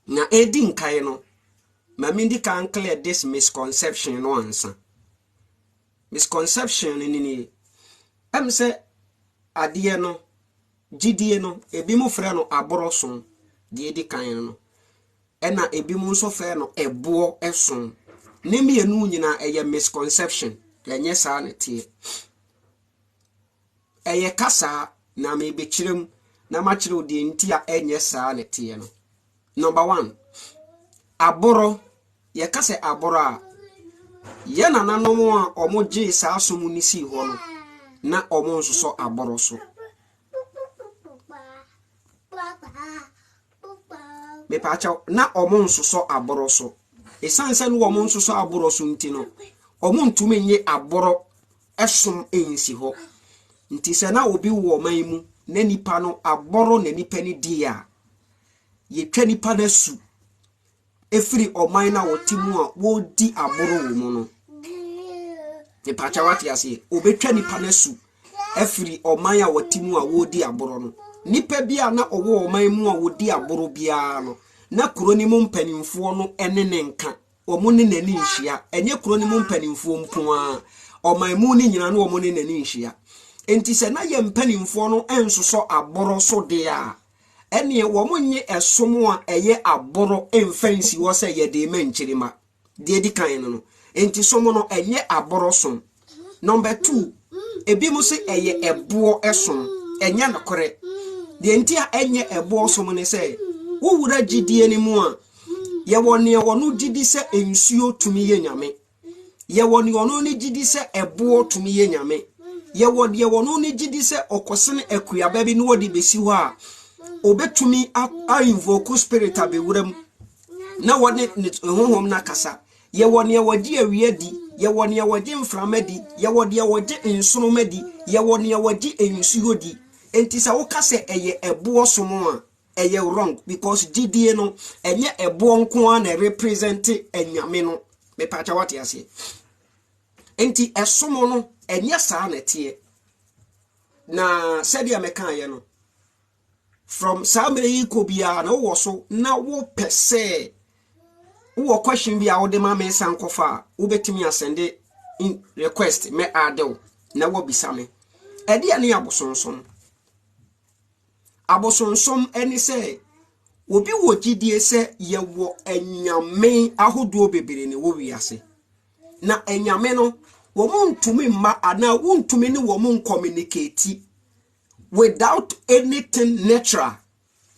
na edi nkae no mamindi can clear this misconception no ansa. Misconception ni em se adie no gidie no ebi mu frɛ no aboroson de edi kan no ena ebi mu nso frɛ no ebo eson ne mienu nyina eye misconception yenye saa ne tie eye kasa na me be kirem na ma kire odi nti a enye saa ne tie no. Number 1, aboro ye kase aboro a ye na nanom a omoje saa asomu ni si ho no na omo nso so aboro so me pacha na omo nso so aboro so esanse no omo nso so aboro so nti no omo ntumi nye aboro esom ensi ho nti se na obi wo man mu na nipa no aboro na nipa ni dia ye twa nipa na su efiri oman na wotimu a wo di aboro wo mu no me pacha wati ase obetwa nipa na su efiri oman a wotimu a wo di aboro no nipa bia na owo oman mu a wo di aboro bia no na kuroni mu mpanimfo no ene nka omo ne nani nhia enye kuroni mu mpanimfo mpo a oman mu ni nyina no omo ne nani nhia enti se na ye mpanimfo no ensoso aboro so de a ene wo nye esomo a eye aboro emfansi wo se ye de manchirima de di kan no enti somo no enye aboro so. Number 2, ebi mu se eye ebo esom enye nokore de enti a enye ebo somo ne se wo wura gidie ni mu a ye woni wono gidi se ensuo tumi ye nyame ye woni wono ni gidi se ebo tumi ye nyame ye wono ni gidi se okosene akuyaba bi no wodi besi ho a obetumi a invoke spirit abewuram na woni honhom na kasa ye woni wodi awiadi ye woni wodi mframadi ye wodi wodi nsonomadi ye woni wodi ensuodi enti sa wo kase eye ebo somo a eye wrong because gidie no enye ebo nko a na represent enyame no me pacha wate ase enti esomo no enye saa na tie na said ya meka ye no from samre ko bia na wo so na wo pese wo question bia wo de ma me sankofa wo betimi asende in request me adew na wo bisame ede ya ne abosonsom eni se obi wo gidie se ye wo enyame ahodo bebere ne wo wiase na enyame no wo muntumi ma ana wo ntumi ne wo mun communicate without anything natural.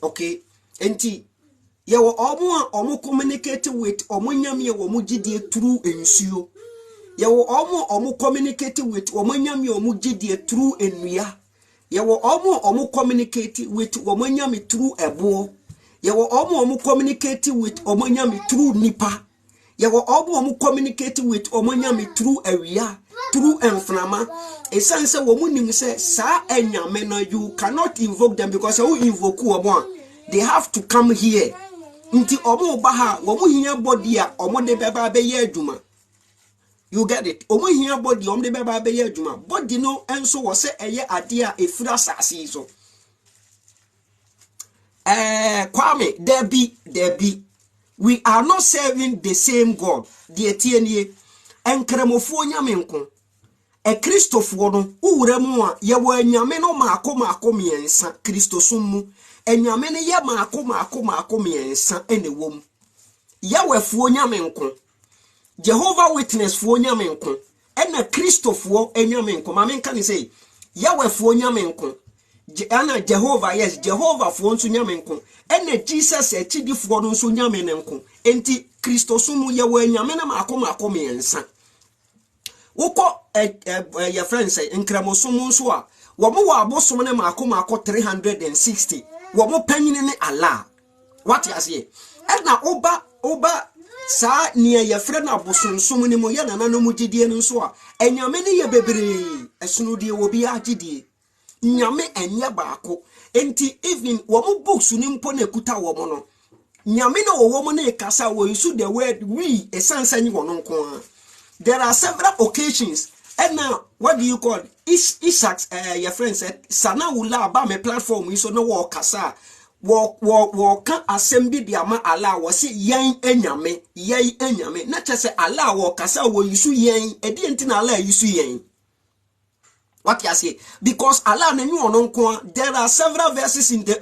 Okay, enti ye wo omo communicate with omo nyame ye wo mu gidie through ensuo ye wo omo communicate with omo nyame omo gidie through enua ye wo omo communicate with omo nyame through ebo ye wo omo communicate with omo nyame through nipa ye wo omo communicate with omo nyame through awia through enframa esanse wo munim se sa enyame no you cannot invoke them because you invoke omo they have to come here nti omo ba ha wo mu hia body a omo de beba be ye adwuma. You get it? Omo hia body omo de beba be ye adwuma body no enso wo se eye ade a efura sase so kwame debi we are not serving the same God. The etienie enkremofo nyame nko e Christofo no uwuremu a ye wo anyame no maako miensa Christosum mu enyame ne ye maako miensa ene wom ya wefo nyame nko Jehovah Witness fo nyame nko ena Christofo enyame nko ma menka ni say ya wefo nyame nko ana Jehovah, yes, Jehovah fo nso nyame nko ena Jesus echidifo no nso nyame nko enti Christosum ye wo nyame na maako miensa woko your friends say nkramosom nso a wo mo wa abosom ne maako 360 wo mo panyine ne Allah what you say na oba sa nia your friend abosonsom ne mo ya na no mu gidie nso a enyame ne ye bebre esunodie wo bi agidie nyame enye baako enti even wo mo books ni mpo na kuta wo mo no nyame na wo mo na kasa wo use the word we esansanyi wo no nko. There are several occasions and now what do you call Isaac your friend said sana wula ba me platform so no wo kasa wo ka assembly di ama ala wo se yen enyame na che se ala wo kasa wo yisu yen edi enti na ala yisu yen. What you say? Because Allah na there are several verses in the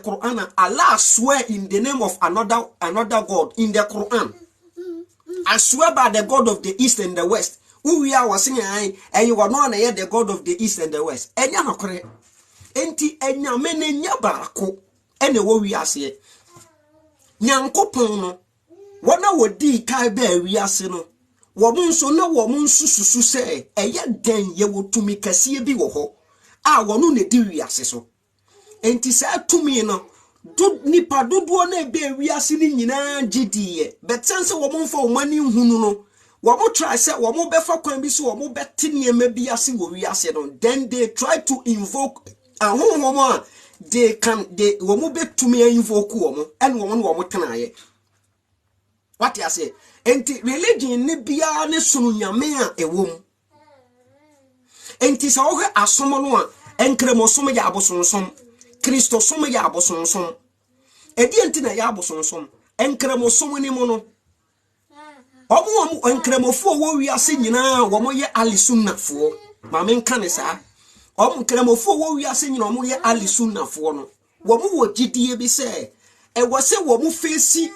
Quran. Allah swear in the name of another God in the Quran. I swear by the God of the East and the West. Who we are saying, and you are not the God of the East and the West. And you are not correct. Enti enya mene nya barako. Ene wo we are saying. Nyankopon no. Wana wodi kai be we are saying no. Womunso na womunso susu se eye den ye wotumi kase bi wo ho a wono ne di wiase so enti sa tumi no do nipa dodo na be wiase ni nyina gidiye betense womunfa omani hunu no womo try se womo befa kwan bi so womo beti niema bi ase wo wiase no then they try to invoke ahonhomo a they womo betumi invoke womo en womo tenaye. What you say? Enti religion ne bia ne sunu nyame a ewom. Enti sa wo asomo no a enkremosom ya abosomsom. Kristo som ya abosomsom. Edi enti na ya abosomsom. Enkremosom ni mo no. Omo enkremofo wo wiase nyina wo mo ye alisunafo. Ma men kan sa. Omo enkremofo wo wiase nyina wo mo ye alisunafo no. Wo mo wo gidie bi se e wase wo mu face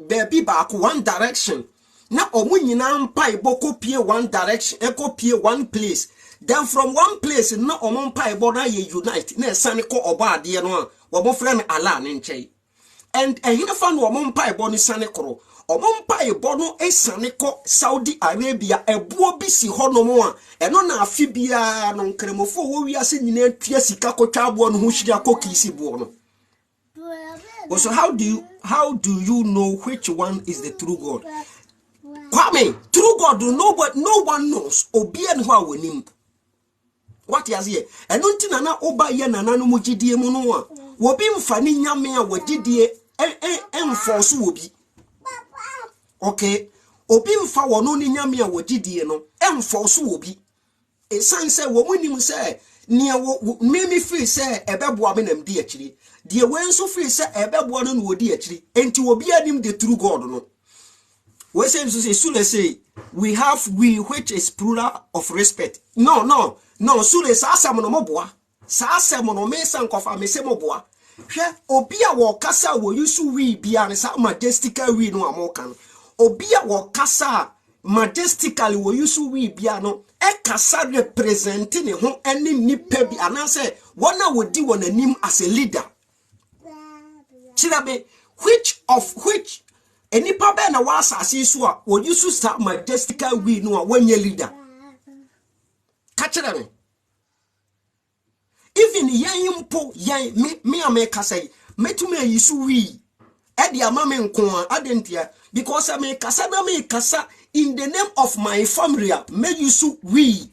baby back one direction na omu nyina mpa iboko pie one direction pie one place then from one place na omu mpa ibo na ye unite na esane ko oba ade no a wo mo frɛ no ala ne nkyɛn and ehina fa no omu mpa ibo ni sane koro omu mpa ibo no esane ko Saudi Arabia ebuo bi si hɔ no mo a eno na afi bia no nkremofo wo wiase nyina atua sika kotwa abo no ho hyiria kokisi bo no. So how do you know which one is the true God? Kwame, true God, no one knows. Obien ho awonim. What you say? Enunti na oba ye na no mugidie mu no a. Wo bi mfa ni nyame a wagidie enforce wo bi. Okay. Obi mfa wono ni nyame a wagidie no enforce wo bi. Esan se wo munim se nia wo memi free se ebeboa me nam di akiri. The way so free say ebeboa no wodi akiri. Enti obi anim the true God no. We say Sule say we which is plural of respect. No Sule sa asem no moboa. Sa asem no me sankofa me se moboa. Hwe obi a wo kasa wo yusu we bia ne sa majestical we no amoka. Obi a wo kasa majestically wo yusu we bia no e kasa representing ne ho eni nipa bi anase wona wodi won anim as a leader. Chirabe which any papa na was as a wo yusu sa majestical we no wanye leader. Catch them. Even yan po yan me ameka say metumi yisu we e dia mama nko adentia because I me kasa in the name of my family me yisu we.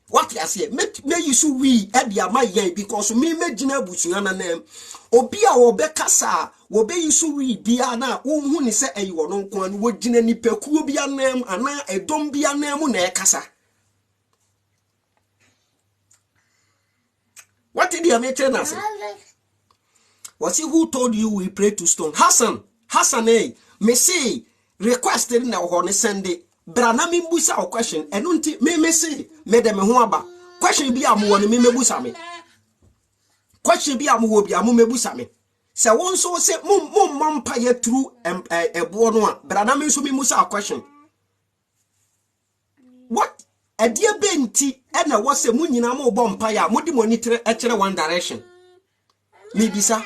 What you say? Me yisu we e dia ma yan because me gina busua na name obi a wo be kasa wo be yisu we bia na wo hu ni se eyi wo no nko an wo gina ni pekuo bia nam ana edom bia nam na e kasa. What did you make tell us? Was he who told you we pray to stone? Hassan, me say requested na ho send it. Brana mi busa o question and unti me say me dem ho aba. Question bi am won me busa me. Question bi am wo bi am me busa me. Se won so say mum mampa ye through ebo no a brana mi so me musa question. What? A dear benti and a was a munina mo bompire, modi monitor at one direction. Maybe sir.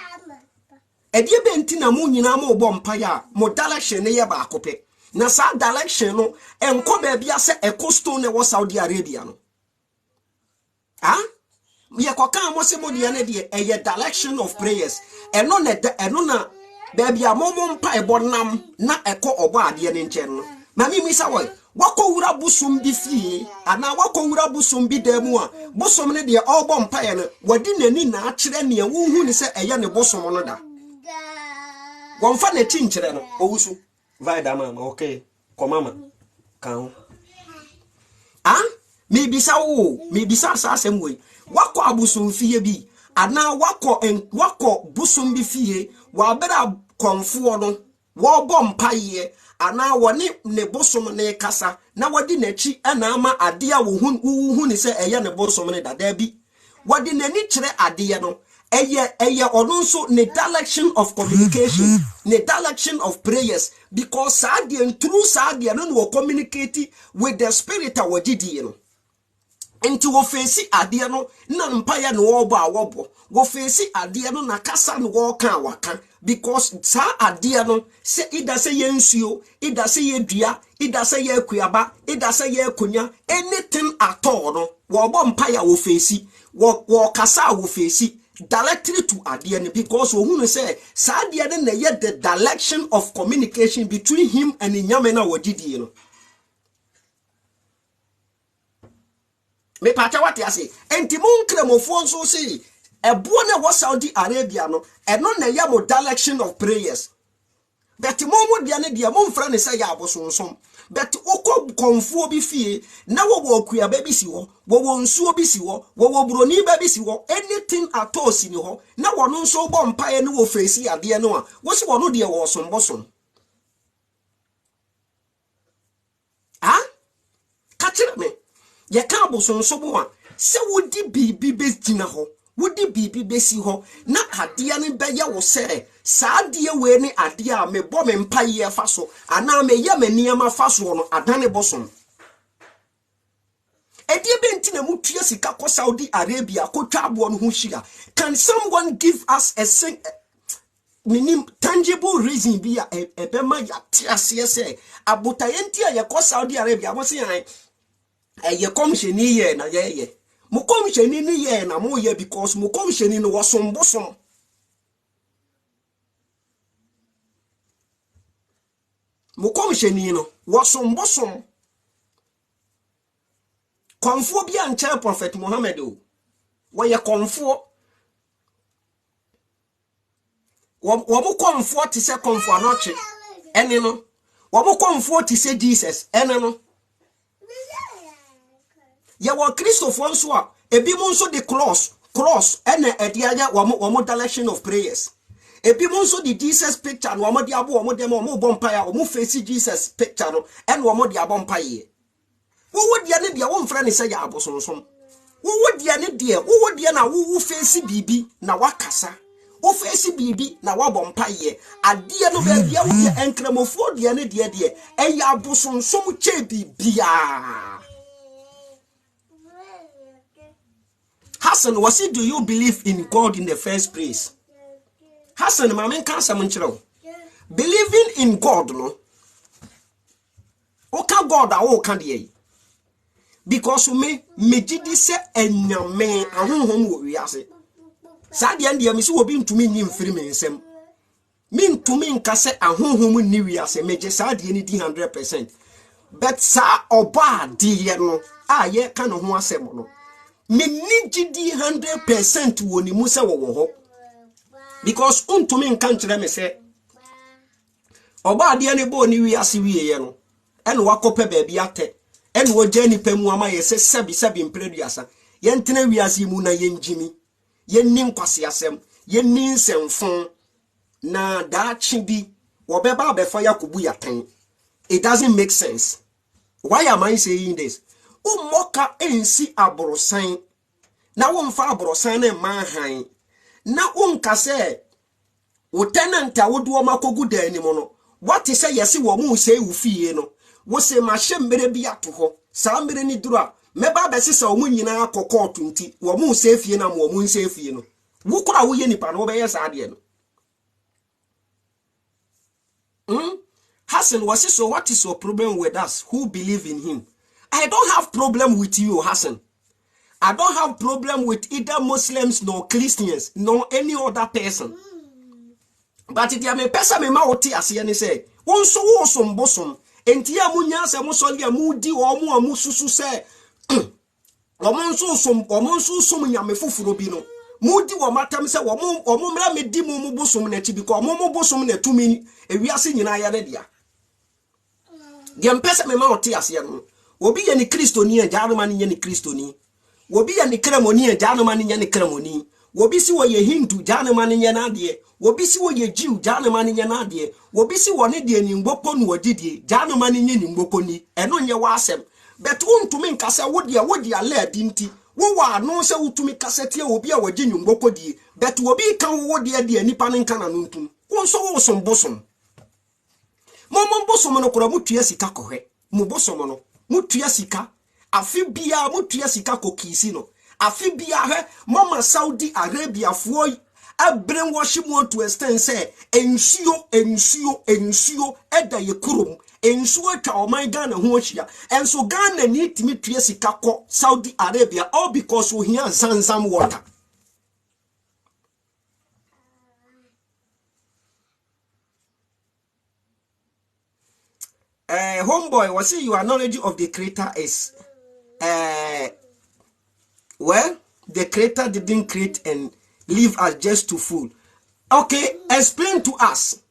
A dear benti na munina mo bompire, mo direction near bacope. Na sa direction no, and come be as a costone was Saudi Arabia. Ah? We are coca was a modiana a direction of prayers, and non a baby a momon pie bonam, not a co or badian in general. Mammy Miss Away. Wako ura busum bi fie ana wako ura busum bi demu a bosom ne de obo mpaye no wadi nani na akire ne wo hu ni se eye ne bosom no da wonfa na ti nkire no owusu vai da mama okay ko mama kan ah me bisa sa asem we wako abusum fie bi ana wako bosom bi fie wa bera konfo no wo bom paye ana woni ne bosom ne kasa na wadi nachi ana ama ade a wo hu ni se eye ne bosom ne dada bi wadi nani kire ade no eye ono nso ne direction of communication ne direction of prayers because sadie and through sadie no wo communicate with the spirit of wagidi no enti wo face ade no na mpaya no wo bo awobo wo face ade no na kasa no wo kan waka because sa ade no se ida se ye nsuo ida se ye dua ida se ye akuaba ida se ye konya anything at all no wo bo mpaya wo face wo kasa wo face directly to Adian because who say Sadian na yet the direction of communication between him and Inyamena Wajidi, you know. Me pata what ya say, and Timon Cremofonso say a buona was Saudi Arabia no, and non a yamo direction of prayers. But Timon Diana Diamon friend say Abosomsom. But oko konfo bi fie na wo kuya baby si wo nsuo bi si wo broni baby si wo anything at all si ni ho na wo no nso bo mpae ne wo face ade no a wo si wo no de wo sombosom ka kire me ye ka abosomso bo a se wodi bibi begina ho wodi bibi besi ho na ade ne be ye wo sere saa de we ni ade a me bo me mpae fa so ana me ye maniama fa so no adane bosom edie benti na mutua sika ko Saudi Arabia ko twa abo no ho hia can someone give us a minim tangible reason bi a ebema ya tiase se abotayenti a ye ko Saudi Arabia mo se yan ye komsheni ye na ye mo komsheni ni ye na mo ye because mo komsheni no wasombosom mo komsheni no wasombosom konfo bi anche prophet Muhammad o wo ye konfo wo mo konfo ti se konfo anoche ene no wo mo konfo ti se Jesus ene no ye wo Christopher nso a ebi mo nso de cross ene ediaya wo mo direction of prayers ebi mo nso di Jesus picture no wo mo di abo wo mo dem wo mo bompaya wo mo face Jesus picture no ene wo mo di abompaye wo dia ne dia wo mfra ne se ya abosomsom wo dia ne dia wo dia na wo face bibi na wakasa wo face bibi na wabompaye ade no ba dia wo dia enkramofo dia ne dia de eya abosomsom che bibia Hassan, was it, do you believe in God in the first place? Hassan, my man can't say believing in God, no? Oka God, I can't ye. Because me jidi se enyame ahonhom wo wiase. Sa de ande amisi obi ntumi nyim firi me nsem. Me ntumi nka se ahonhom ni wiase meje sa de ni di 100%. But sa oba de ye no a ye ka no ho asem no. Me ni jidi 100% woni mu se wo ho. Because untumi nka nkyere me se oba de ne bo ni wiase wiye no. Ene wakope ba bi ate. En wo jeni pemu ama ye se sebi mpreduasa ye ntena wiase mu na ye njimi ye nni nkwase asem ye nni nsemfon na da chibi wo beba abefa yakobu yaten. It doesn't make sense. Why am I saying this? Umoka ensi aborosan na wo mfa aborosan na manhan na unka se wo tenant a wo do makogu da ani mo no what is say yesi wo mu se ufie no wo se ma hye mbere bi ato ho sa mbere ni duru a meba ba sesa wo nyina akokọ tunti wo mu se fie na wo mu nse fie no wo kora wo ye nipa no wo be ye sa de no Hassan was so what is your problem with us who believe in him? I don't have problem with you, Hassan. I don't have problem with either Muslims nor Christians nor any other person. But if you are a person me ma oti ase ne say won so wo sombosom enti ya munya se musoli amudi omo amususu se omo nso som nyame foforo bi no mudi wo matam se omo mra medi mu bosom na chi bi ko omo bosom na tumi ewiase nyina ya ne dia de mpese me ma oti ase no obi ye ni kristoni e jaanoma ni ye ni kristoni obi ye ni kremoni e jaanoma ni ye ni kremoni wobi si wo ye Hindu jane mane nye na de wobi si wo ye Jew jane mane nye na de wobi si wo ne de ni ngboko no odidie jane mane nye ni ngboko ni eno nye wa asem bet untumi nkasa wo de ale adinti wo wa no se utumi kasete obi a waji ngboko die bet wobi kan wo de nipa ne nka na no ntum wo so wo som bosom momo bosom no kora mutua sika kohwe mu bosom no mutua sika afi bia mutua sika kokisi no afi bia he mama Saudi Arabia fo a brainwash mu to extend say ensuo eda ye kurum ensuo atwa o man Ghana ho ahia enso Ghana ni timi tua sika ko Saudi Arabia all because we hear Zamzam water. Homeboy, was it your knowledge of the creator is well, the creator didn't create and leave us just to fool. Okay, explain to us.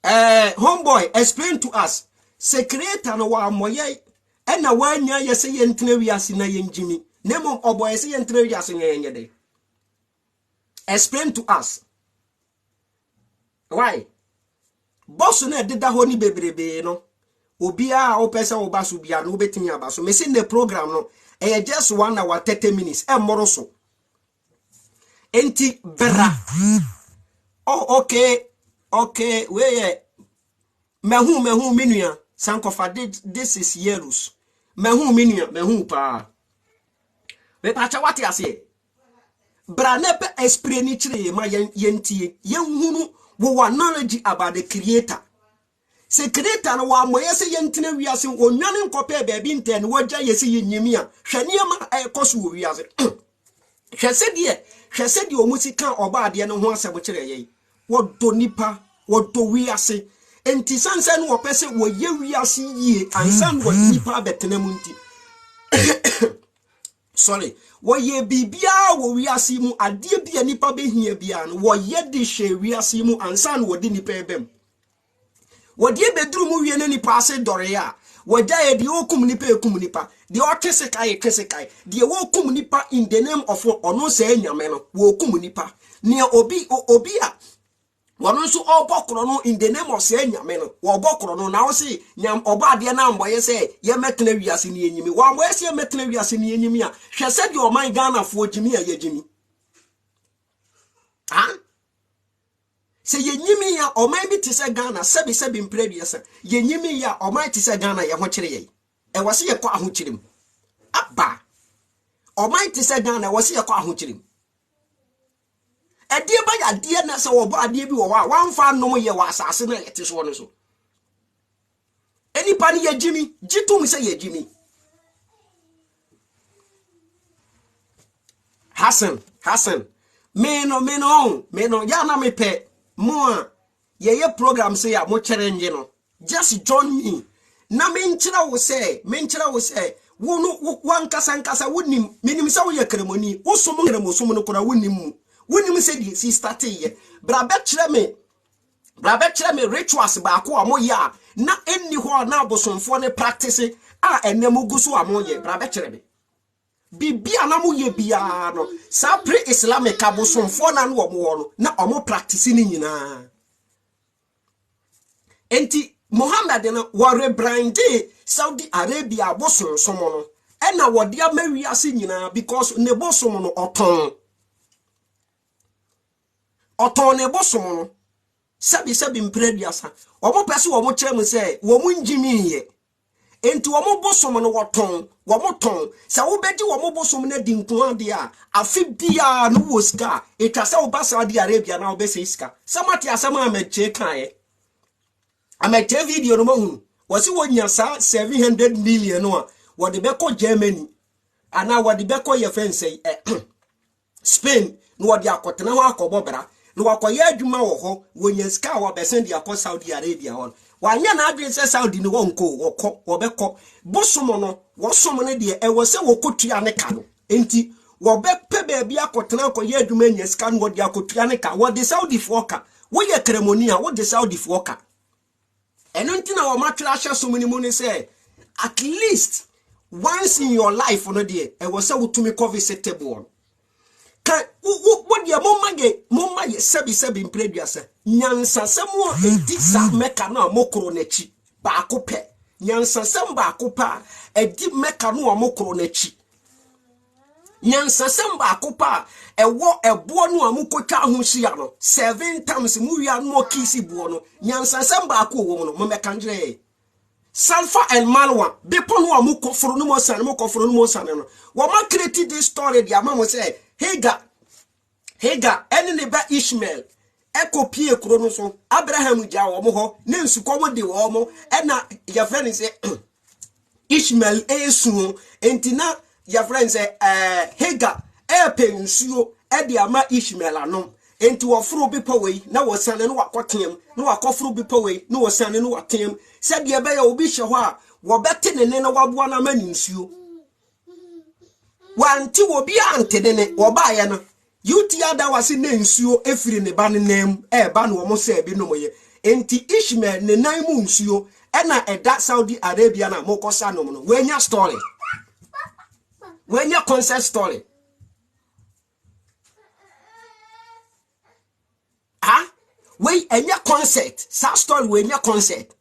Homeboy, explain to us. Se creator no wa moye and na wanya yese yentene wiase na yenjimi. Nemo obo yese yentene wiase na yenyede. Explain to us. Why? Boss na deda ho ni bebrebe no. Obia o pesa o basu bia no betimi abaso. Me see the program no. Just 1 hour 30 minutes. Moroso. Enti bra. Oh, okay. Where mehu minua. Sankofa this is Yerus. Mehu minua, mehu pa. We pacha what ya say? Bra nepe explain chire ma yentie. Yenhunu wo knowledge about the creator. Se creator no wa moye se yentine wiase onwane nkope baabi nten wogya yesi yinyimi a hwaniema ekoso wo wiase hwese de omusika oba ade no ho asebo kire yei wodo nipa wodo wiase enti sanse no opese wo ye wiase yie ansan wo nipa betenam nti sorry wo ye bibia wo wiase mu ade bia nipa behia bia no wo ye de hwe wiase mu ansan wo de nipa ebem wodi bedru mu wie na nipa ase dore ya wogya ye de okum nipa ekum nipa de otwesekai de wo kum nipa in the name of ono se anyame no wo kum nipa ne obi a wono so obokro no in the name of se anyame no wo obokro no na wo se nyam obade na amboye se ye metena wiase ne enyimi wo amboye se ye metena wiase ne enyimi a hwese de o man Ghana fo jimi a ye jimi se yenyimi ya oman bi tise Ghana sebi mprediesa yenyimi ya oman tise Ghana ye ho kire ye e wose ye kwa ho kirim aba oman tise Ghana wose ye kwa ho kirim e die ba ya die na se wo ba ade bi wo wa wanfa nom ye wa asase na yete so no so eni pa ni ye jimi jitum se ye jimi Hassan me no ya na me pe mo ye program say ya mo challenge no just join me na me nchira wo say wo no wankasa wonim menim say wo ye kremoni wo som kremosum no kora wonim say di si start ye bra be kire me rituals ba ko amo ya na enni ho na abosomfo ne practice a enem guso amo ye bra be kire me bibia na mo ye bia no sa pre islamic abosomfo na no omo no na omo practice ni nyina enti Muhammad na wa rebrande Saudi Arabia abosomsom no e na wode amawiase nyina because ne bosom no oton ne bosom no sabi mprediasa omo pese wo mo kire mu se wo mo njimi ye enti wo mo bosom no wo mo ton se wo beji wo mo bosom na di nko ade a afi bia no wo ska etwa se wo ba Saudi Arabia na wo be se ska samati asama amache kae amache video no mahu wo se wo nya sa 700 million no a wo de be ko Germany ana wo de be ko ye fense Spain no wo de akotena ho akobobra no wakoye adwuma wo ho wo nya ska wo be send akọ Saudi Arabia ho wanya na adwen se Saudi no wonko wobekọ bosom no wosom ne de e wo se wokotua ne ka no enti wo be pe baabi akotena akoye adwuma nya ska no de akotua ne ka wo de Saudi foka wo ye kremoni a wo de Saudi foka eno nti na wo matwa ahye som ni mu ne se at least once in your life no de e wo se wotumi cover setable Kan what dia momma ye sebi impreduasa. Nyansa semo edi sa meka na mokro nechi. Baako pe. Nyansa sem baako pa edi meka no mokro nechi. Nyansa sem baako pa ewo ebo no amukotwa ho hia no 7 times mu wia no kisi bo no. Nyansa sem baako wo no mo meka njre. Salfa and Malwa, Bepon who kofro no more san, mokofro no more san. Woman created this story, the mama say, Hagar, any ba Ishmael, Echo Pierre Chronoso, Abraham Jaw Moho, Nancy Common de Womo, and your friend say Ishmael soon, and Tina, your friend say, Hagar, Airpen Suo, Ediama Ishmael anom. Into a fru be away, now was son and what him, no a coffru be away, no son and what him, said ye bay obishawa, were better than any one a man in you. One two will be ante or by an you tiada was in name you, every in the banner name, ban almost say, be no way. Enti Ishmael, the 9 moons you, and I that Saudi Arabian, Moko Sanomon, when your story, when your concert story. Wait, and your concert, sad story when your concert.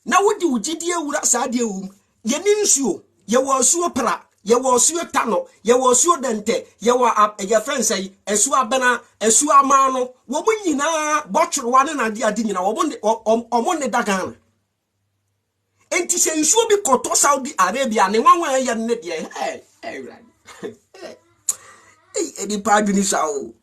Now, what do you would have said you? Ye ninsu, ye was your pra, ye was your tano, ye was your dente, ye were up a your friend say, a swabana, a swamano, woman in a botcher one and idea dinner, or one the dagan. And to say, you be caught to Saudi Arabia, and one way you're not yet. Hey, right. Hey, any pardon is out.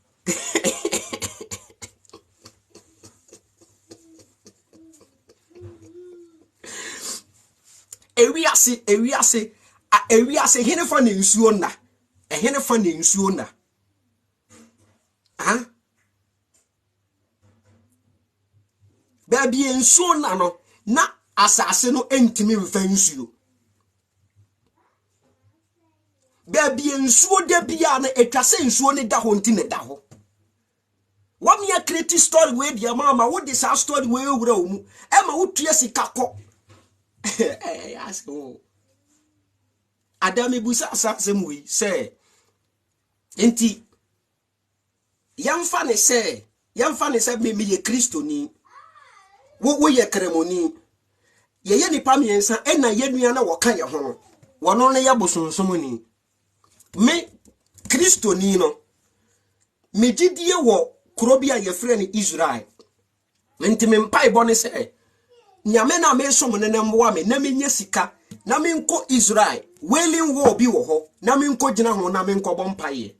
Ewiase hene fa na nsuo na hene fa na nsuo na baby nsuo na no na asase no entimi mfa nsuo baby nsuo de bia na etwase nsuo ne da ho nti ne da ho wam ya create story we dia mama wo de sa story we wura omu e ma wo tua sika kɔ ask oh Adami busa asasem we say enti yamfa ne say me ye Kristo ni wo ye kremoni ye nipa miensa ena ye nua na woka ye ho wono ne ya Abosomsom ni me Kristo ni no me gidie wo krobia ye frɛ ni Israel enti me mpai bone say nyame na me som ne mboa me na menye sika na menko Israel wailing war bi wo ho na menko gina ho na menko bompaye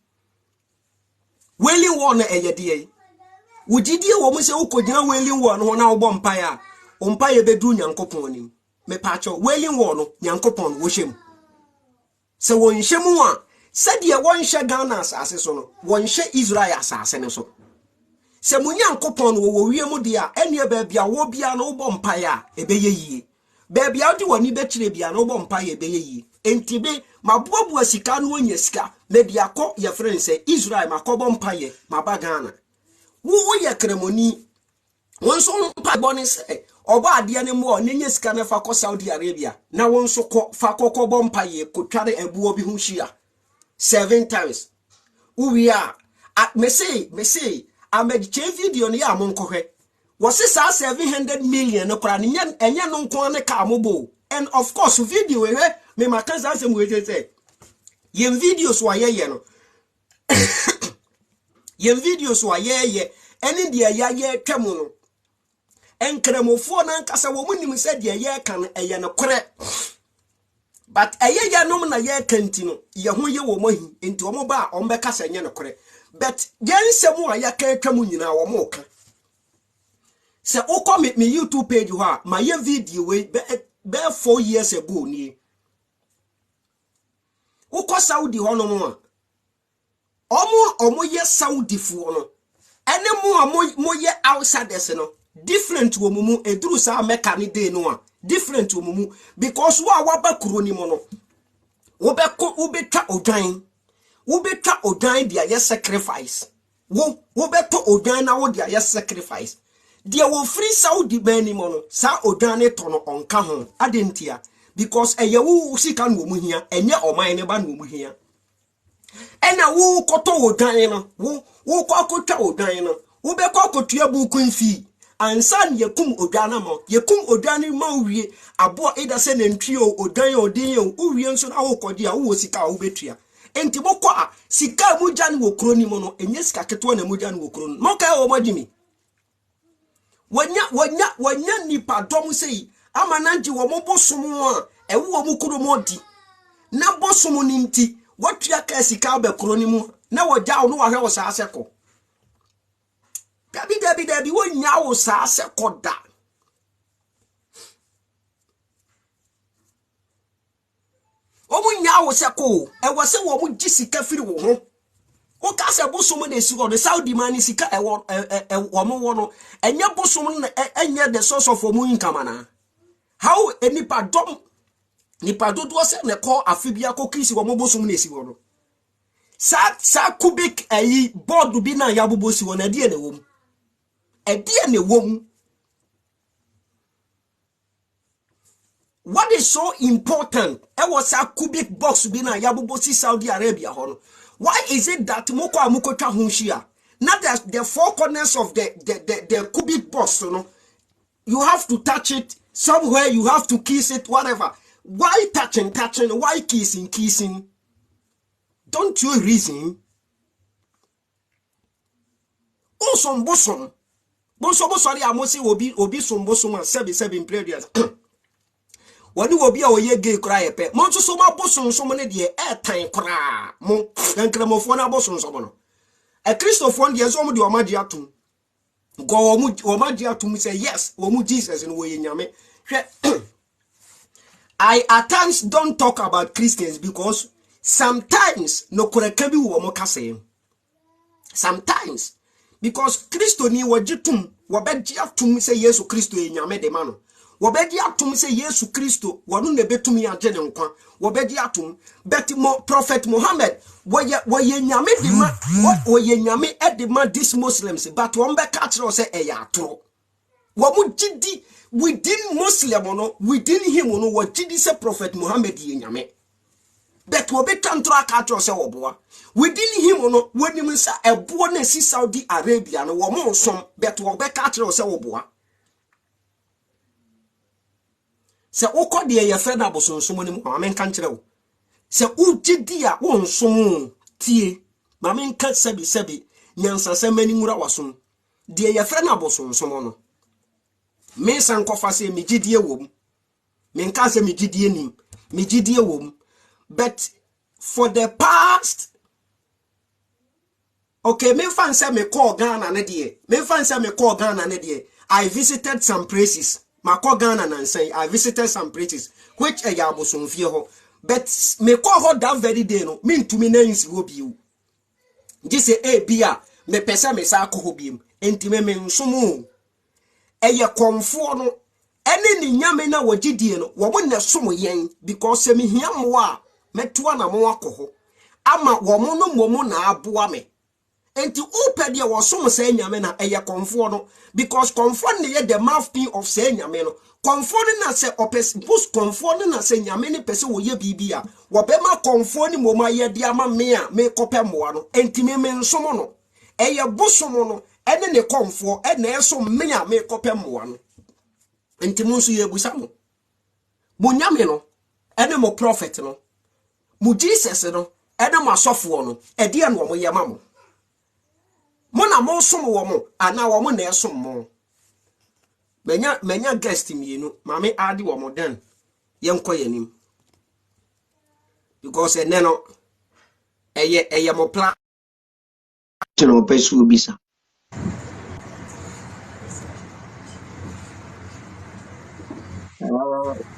wailing war na eyede wugidie wo mo se ukogina wailing war no na wo bompaye a ompaye bedu nyankopon ni me paacho wailing war no nyankopon wo hwem se wo nhwem a sede wo nhwe Ghana asase so no wo nhwe Israel asase ne so se munyankopon wo wiem dia ene baabia wo bia no bo mpaye a ebeye yie baabia odi woni bekire bia no bo mpaye ebeye yie entibe maboaboa sika no onya sika me dia kɔ ye friend say Israel makobo mpaye mabagana wo ye kremoni wonso mpaye boni say oba ade ne mo onye sika na fa kɔ Saudi Arabia na wonso kɔ fa kɔkɔbɔ mpaye kotware abuo bi ho hia 7 times we are me say amedche video ne ya monkohwe wose sa 700 million no kora enya no nko ne ka mobo and of course video we me makanza asem we say yen videos wa ye no yen videos wa ye ene dia ya ye twam no enkremofo na nkasa wo munim se dia ye kan eye no kore but eye ya no na ye kanti no ye ho ye wo mohi enti wo mo ba o mbeka sa nye no kore but yensemu aya ka atwam nyina wo mo ka se ukọ me YouTube page ho a my video we be 4 years ago ni ukọ Saudi ho no mo a omo ye Saudi fu no ene mo ye outsiders no different wo mumu eduru sa meka ni dey no a different wo mumu because wo awaba kuro ni mo no wo betwa odwan wo betwa odwan dia ye sacrifice wo beto odwan na wo dia ye sacrifice dia wo free Saudi bani mo no sa odwan ne to no onka ho adentia because eye wo sika no mu hia enye oman ne ba no mu hia ena wo koto odan no wo kokotwa odan no wo be kokotua buku mfi ansan yekum odwana mo yekum odwane ma wie abo ida se nantwi o odan odin o wie nso na wo kodi a wo sika wo betua enti bokọ a sika mugya ne wo kroni mo no enye sika keto na mugya ne wo kroni mo kai wo magimi wanya nipa dom sei ama nanji wo mo bosom a ewo wo mo kromo di na bosom ni nti wotua ka sika be kroni mu na wo gya wo no wa hwe wo sa aseko dabi wo nya wo sa aseko da omu nya wo seko e wo se wo mu gi sika firi wo ho o ka se bosom na esi ho Saudi man sika e wo mo wo no enye bosom na enye the source of omu income na how enipa dom nipa dodo se ne call afibia ko kisi wo mo bosom na esi ho no sa cubic ayi board bi na ya bobosi wo na die na wo mu edie na wo mu. What is so important? It was a cubic box bina yabubosi Saudi Arabia. Why is it that moko amuko tahunshia? Not that the four corners of the cubic box, you know, you have to touch it somewhere, you have to kiss it, whatever. Why touching? Why kissing? Don't you reason? Bosom. Sorry, I must say obi some bosom and seven prayers. Wani obi a oye gay cry pe mo nso so ma boson so mo ne de tan kra mo nkremofo na boson so mo no e Christopher de so mo de o ma de atum go o ma de atum say yes o mu Jesus no we nyame hwe I at times don't talk about Christians because sometimes no koreka bi wo mo kase sometimes because Christo ni wajitum wo be de atum say Yesu Christo e nyame de ma no wobedi atum se Yesu Kristo wonu ne betumi age ne nkwa wobedi atum bet mo prophet Muhammad woye nyame di ma woye nyame edima these Muslims but won be catch say eya atoro wo mu gidi within Muslim no within him no wo gidi se prophet Muhammad ye nyame bet wo be tantro catch say oboa within him no woni mu sa ebo na si Saudi Arabia no wo mo nsom bet wo be catch say oboa. Se ukodi ye friend abosomsom ni mu mamen kan kire wo se ugidi a wonsom tie mamen kan sebi nyansa se mani ngura wasom de ye friend abosomsom no me san kofa se me gidie wom me nka se me gidie nim me gidie wom but for the past okay me fan se me call Ghana na de I visited some places. Mako Ghana and say I visited some places which a yabosom fie but me call her that very day no mean to me names will be you. This a bia me pesa me sa ko biem enti me nsomo eye komfo no ene ni nyame na wagidie no wo mo na somo yen because se me hia mo a meto na mo akoho ama wo mo no mo na aboa me. Enti upede wo som say nyame na eye komfo no because komfo ne ye the mouthpiece of say nyame no komfo na say opes boost komfo na say nyame ne pese wo ye bibia wo be ma komfo ni mo ma ye dia ma me a me kopɛ moa no enti me nsom no eye bosom no ene ne komfo ene eso me a me kopɛ moa no enti mo nso ye busa mo nyame no ene mo prophet no mo Jesus no ene mo asofo no ede no mo ye ma mo mona mo som wo mo ana wo mo na esom mo menya guest mienu mame ade wo mo den yenko yanim because eneno eye mo plan no pesu bisa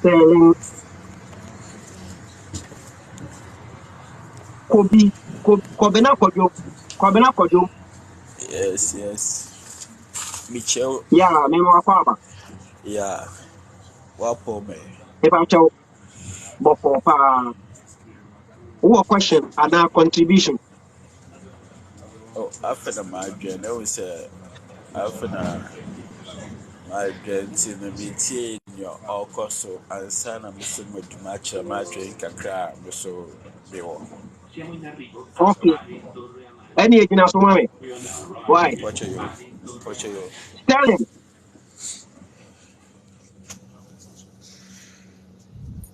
telling kobena kojo Yes. Michelle. yeah me mo akwa Yeah. Wapo me. if I tell before what question and our contribution. Oh, after my journey, I was after my journey, the meeting your all cost so and son of Mr. Much my drink a crab so be one. Okay. Any age na so mame. Why? Watch you. Watch you. Sterling.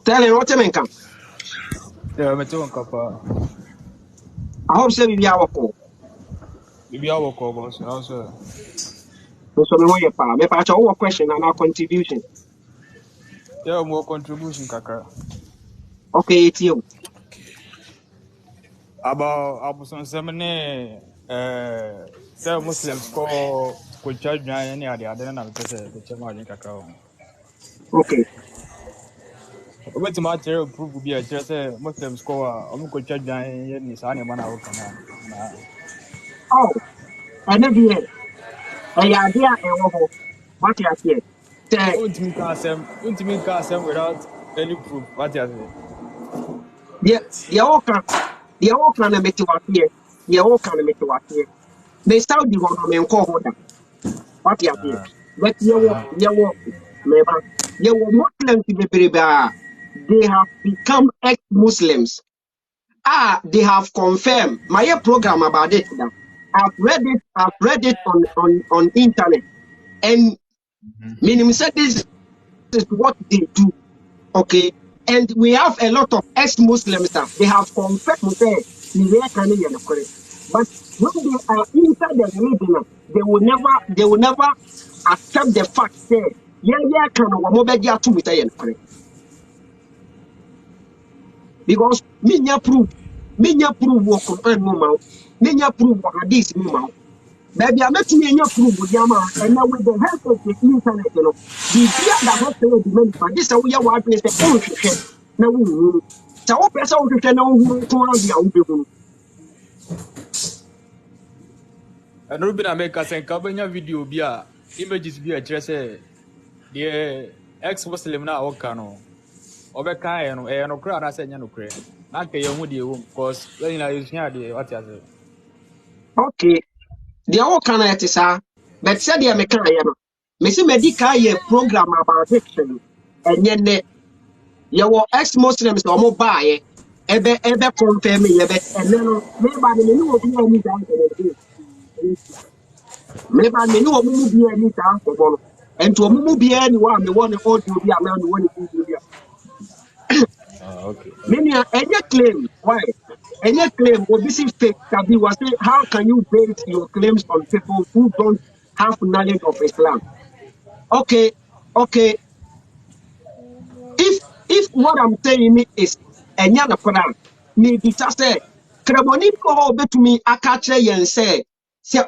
Sterling, what you come? Yeah, me too, Kappa. I hope say we are work. Maybe I will call boss. Also, So me want your pa. Me pa cho question and our contribution. yeah, more contribution, Kaka. Okay, it's you. About Abosomsom, some Muslims call church any idea. I don't know because the chairman Kaka. Okay. Wait to my chair proof will be a chair, say Muslims call a church any son, man, I can. Oh, and then the idea and what you say. Say Won't me cast them without any proof. What you say? the all can the all can make you here. The all can make you here. They start the one men call order. What you say. But you never. You were Muslims to be they have become ex-Muslims. They have confirmed my program about it now. I've read it on internet. And minimum said this is what they do. Okay. And we have a lot of ex-Muslims that they have confessed that but when they are inside the religion, they will never accept the fact that yeah kind of because minya proof wo Quran no ma minya proof wo hadith no ma baby I met me proof wo diama and now with the help of the internet you know the beer that has to be made but this we are what is the own hwehwe na wo sa wo pesa wo hwehwe na wo ko na dia wo be hu And Ruben America send Cabana video be images be a dress. The ex-Muslim na okano. Obeka no kra na senya no kra. Na ke yemu de wom cause when you hear the what you say. okay the all can it is but said the me kan ya no me see medical ye program about it and then your ex-Muslims or more buy ebe confirm ye bet and then me ba me ni obi ani dan me ba me ni obi mu bi ani dan ko bo no and to omu bi ani wa me won audio bi a me won video bi a Okay. many any claim why any claim obi si fake tabi was say how can you base your claims on people who don't have knowledge of Islam. Okay, okay, if what I'm saying is enya na kona me bi ta say kremoni ko ho betumi aka kire yen say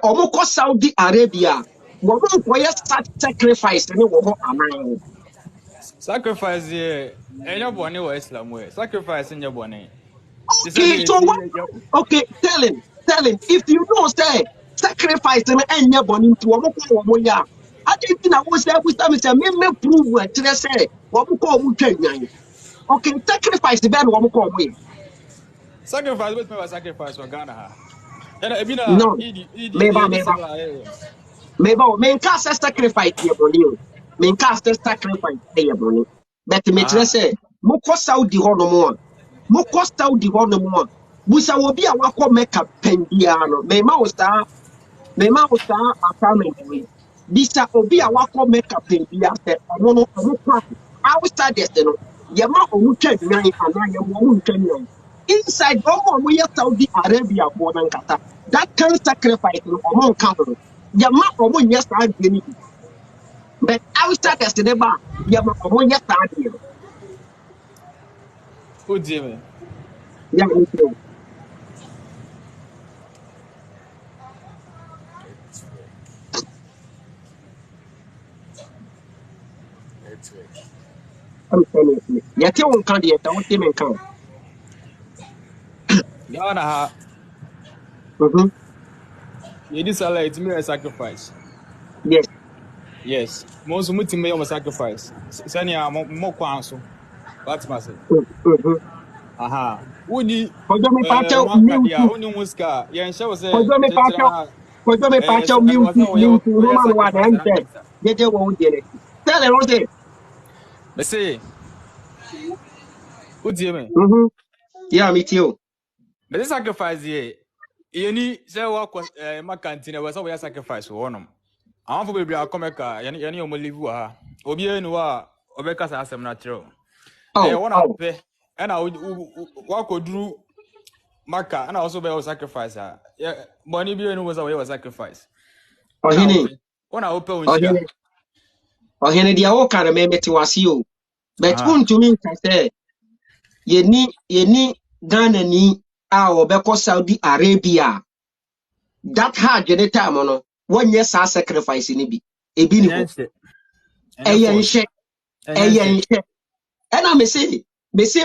omukọ Saudi Arabia wo mo ye sacrifice ni wo ho anan. Sacrifice any bone wa Islam way. Sacrifice any bone. They said Okay, so what? Okay, tell him if you know say sacrifice ni enya boni nti wo mo ya ade ti na wo say we say me prove we kire say wo mo ko mo twanyan. Okay, sacrifice be na wo mo ko mo ye. Sacrifice with me sacrifice for Ghana. And Ebina, No, Edie, meba any meba similar. meba o menka se sacrifice ye boni o menka se sacrifice ye boni but me kire Aha. say mo ko Saudi ho no mo a mo ko Saudi ho no mo a busa obi a wakọ Mecca pendia no mema wo saa assignment we bisa obi a wakọ Mecca pendia sɛ ɔmo no ɔmo kɔ outsiders no yɛma ɔmo twa nwan anaa yɛma ɔmo ntwa nwan inside ɔmo yɛ Saudi Arabia foɔ no nkata that can sacrifice no ɔmo nka ho yɛma ɔmo nyɛ saa adeɛ no bi but outsiders ne ba yɛma ɔmo nyɛ saa adeɛ no Who dear me? yɛ a ne kyerɛ wo yɛte wo nka deɛ sɛ wote me nka o. Ghana, Mhm. you this Allah, it's me a sacrifice. Yes. Yes. Most of me a sacrifice. Sanya more kwanso. That's my say. Mhm. Aha. Uni Kɔdɔ me pa kyɛw one mute kadia, uni muska. Yeah, show say, kɔdɔ me pa kyɛw kɔjɔ me pakyɛw was mute your Roman word sacrifice ɛn and sɛ answer. yɛgye wɔn wo deɛ n'akyi tell ɛno sɛ Let's say, who dear me? yɛ a metie o But the sacrifice here, you need say what my canteen was always sacrifice for one. I want for baby I come eka yani omo live wa. Obi enu wa obeka sa asem natural. Eh Oh, one ape and I wa koduru maka and also be sacrifice ah. Yeah, money bi enu was always sacrifice. One ohene, open unshira. ohene dia wo kare me meti wase o. But untumi nka say yeni Ghana ni a obekọ Saudi Arabia. That hard any time no one yes sacrifice ni bi. Ebi ni ho. Eyenhye. And I say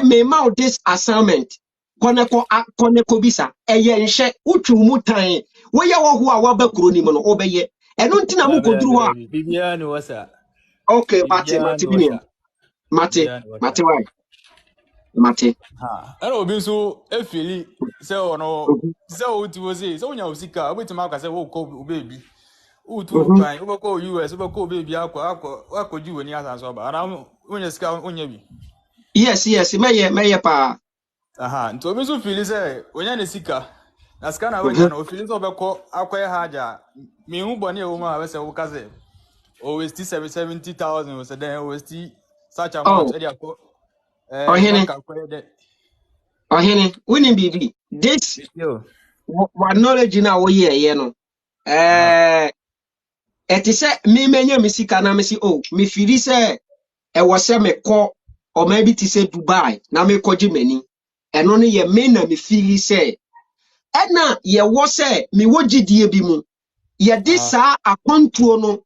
me ma this assignment. Koneko bisa eyenhye utwu mutan. Wo ye wo ho a wo ba kuro ni mo no obeye. Eno ntina mu koduru ha. Bibia no wasa. Okay, Mate, why? Mate. Ha. Eno obi so efili say ono say o ti wo say so nya osika obetima aka say wo ko obebi. Utu kwan ubeko US ubeko obebi akọ ju woni asanso ba. Ana unya sika unya bi. Yes, meye pa. Aha, nti obi so feel say onya ne sika. Na sika na wonya na o feel say obeko akoye haja. Me hu boni e wo ma we say wo ka say always 70,000 was then always such amount e dey akọ Ohene, winning BB. This what knowledge na wo ye no. Eti say me menye me sika na me si me feel say e wo say me ko or maybe to say Dubai na me ko Germany. Eno ne ye me na me feel say na ye wo say me wo gidie bi mu. Ye this akwantuo no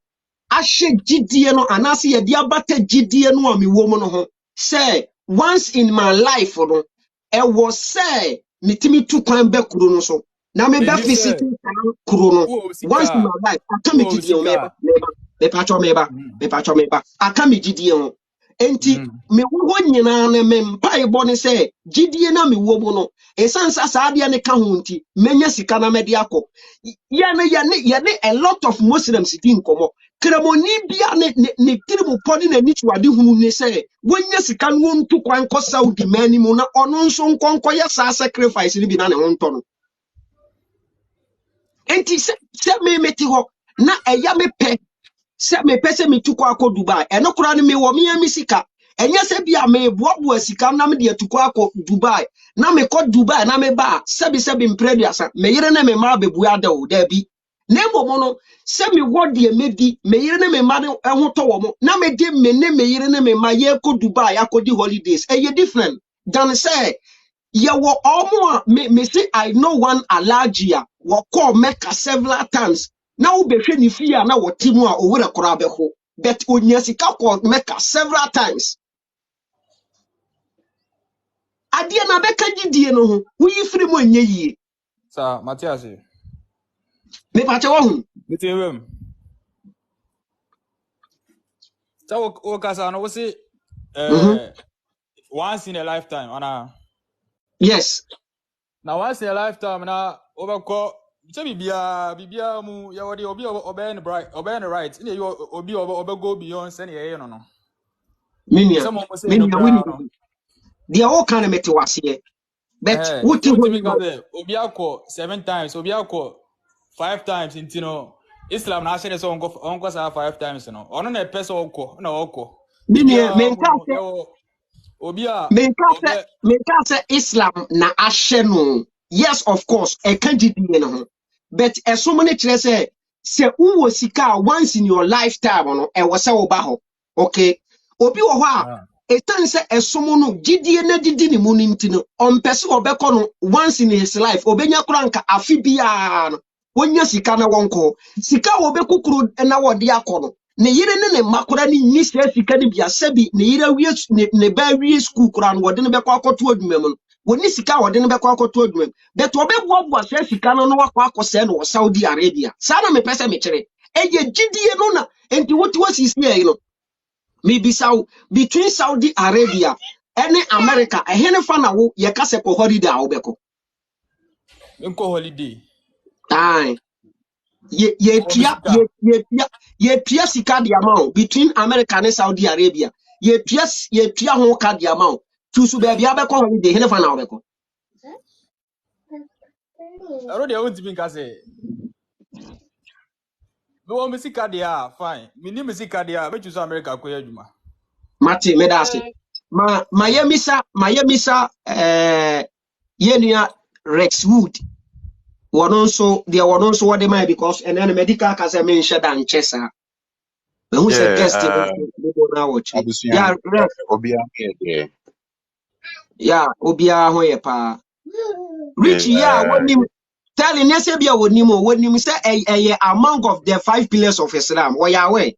ahye gidie no anase ye dia bata gidie no ami wo mu no ho say once in my life no e was say mitimi tu kwan be kuro no so na me be visit kuro no once in my life aka me gidie o me pacho meba aka me gidie ho enti me wo nyina na me mpai bo ne say gidie na me wo mu no esansa saade ne ka ho nti menya sika na me de akọ ya ne a lot of Muslims din komo kremoni bia ne tirimu poni na nichwade hunu ne say wonya sika no ntu kwan ko Saudi mani mu na ono nso nkonko ya sa sacrifice ni bi na ne ho nto no enti se me meti ho na eya me pe se me pese me tukọ akọ Dubai eno kura ne me wo me sika enya se bia me boaboa sika na me de tukọ akọ Dubai na me ko Dubai na me ba sebi mprediasa me yire na me ma bebu ada o da bi Nemo mono se me wodi e medi me yire ne me ma ho to wo mo na me de me ne me yire ne me ma ye ko Dubai akodi holidays ye different than say ye wo omo me say I know one allergia wo call Mecca several times na wo behwe ni fia na wo timu a owura kora be ho but onyasika call Mecca several times adie na be ka gidie no ho wo yi firi mo enye yie sa Matthias me pa che wo hu Mitewem. So Okasa no say once in a lifetime ana. Yes. Now once in a lifetime na obako say bibia mu ya wodi obi obey the right. In you obi go beyond say ye no. Minia. They are all kind of meti wase. But what you obi akọ 7 times, obi akọ 5 times intino Islam na share so onko sa 5 times no. Ono na pese okọ na okọ. Minia menka se Islam na ahye no. Yes, of course, e kan gidie no. But so many kire se uwo sika once in your lifetime no e wo se wo ba ho. Okay. Obi wo ho a etan se esomo no gidie na didi ni mu ntino ompese obekọ no once in his life obenya kranka afi bia no wonya sika na wonko sika obekukuru na wode akọ no ne yire ne makora ni nyisa sika ni bia sebi ne yire wie ne ba wie school kura no wode ne bekọ akoto adwuma mu woni sika wode ne bekọ akoto adwuma but obeboaboa se sika no wakọ akose no Saudi Arabia sa na me pese me kire eye gidie no na enti woti wasisi e no maybe between Saudi Arabia and America, a henna na wo ye kase ko holiday a obeko. Nko holiday. Aye. Ye tia sika di amount between America and Saudi Arabia. Ye tia ho ka di amount. Tusu baby abeko holiday henna na obeko. already I want to be say. Me want music dia fine. Me ni music dia. Me choose America ko yaduma. Mati medase. Mayemisa yenia Rex Wood. Wononso dia wononso what dem because and then medical case mention dan chesa. Me who say guest Yeah, na watch. Abosomsom, Yeah, Rex. Obia, yeah, Yeah, obia ho ye pa. Rich yeah, yeah, wonim telling yese bia wonim say among of the 5 pillars of Islam. Wo ya we.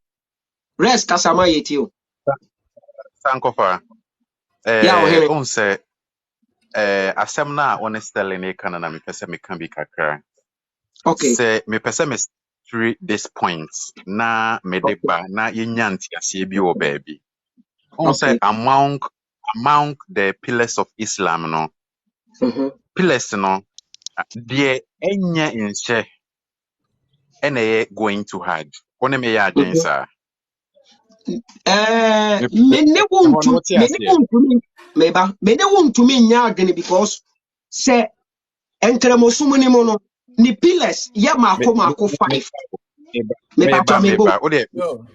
Rex kasama yetio. Sankofa, Yeah, oh, unse, asem na honestly ne kana na me pese me kan bi kakra. okay. Se me pese me three this points na me de Okay. ba na yenyanti ase bi wo baabi. Unse Okay. among the pillars of Islam no, Mhm. pillars no, de enya nche ene going to hard. One me ya adwen Mhm. sa. Mene wuntumi meba mene wuntumi nya adwene because se enkremosum ni mo no ni pillars ye mako 5 meba to mebo. Meba. Ode Yo.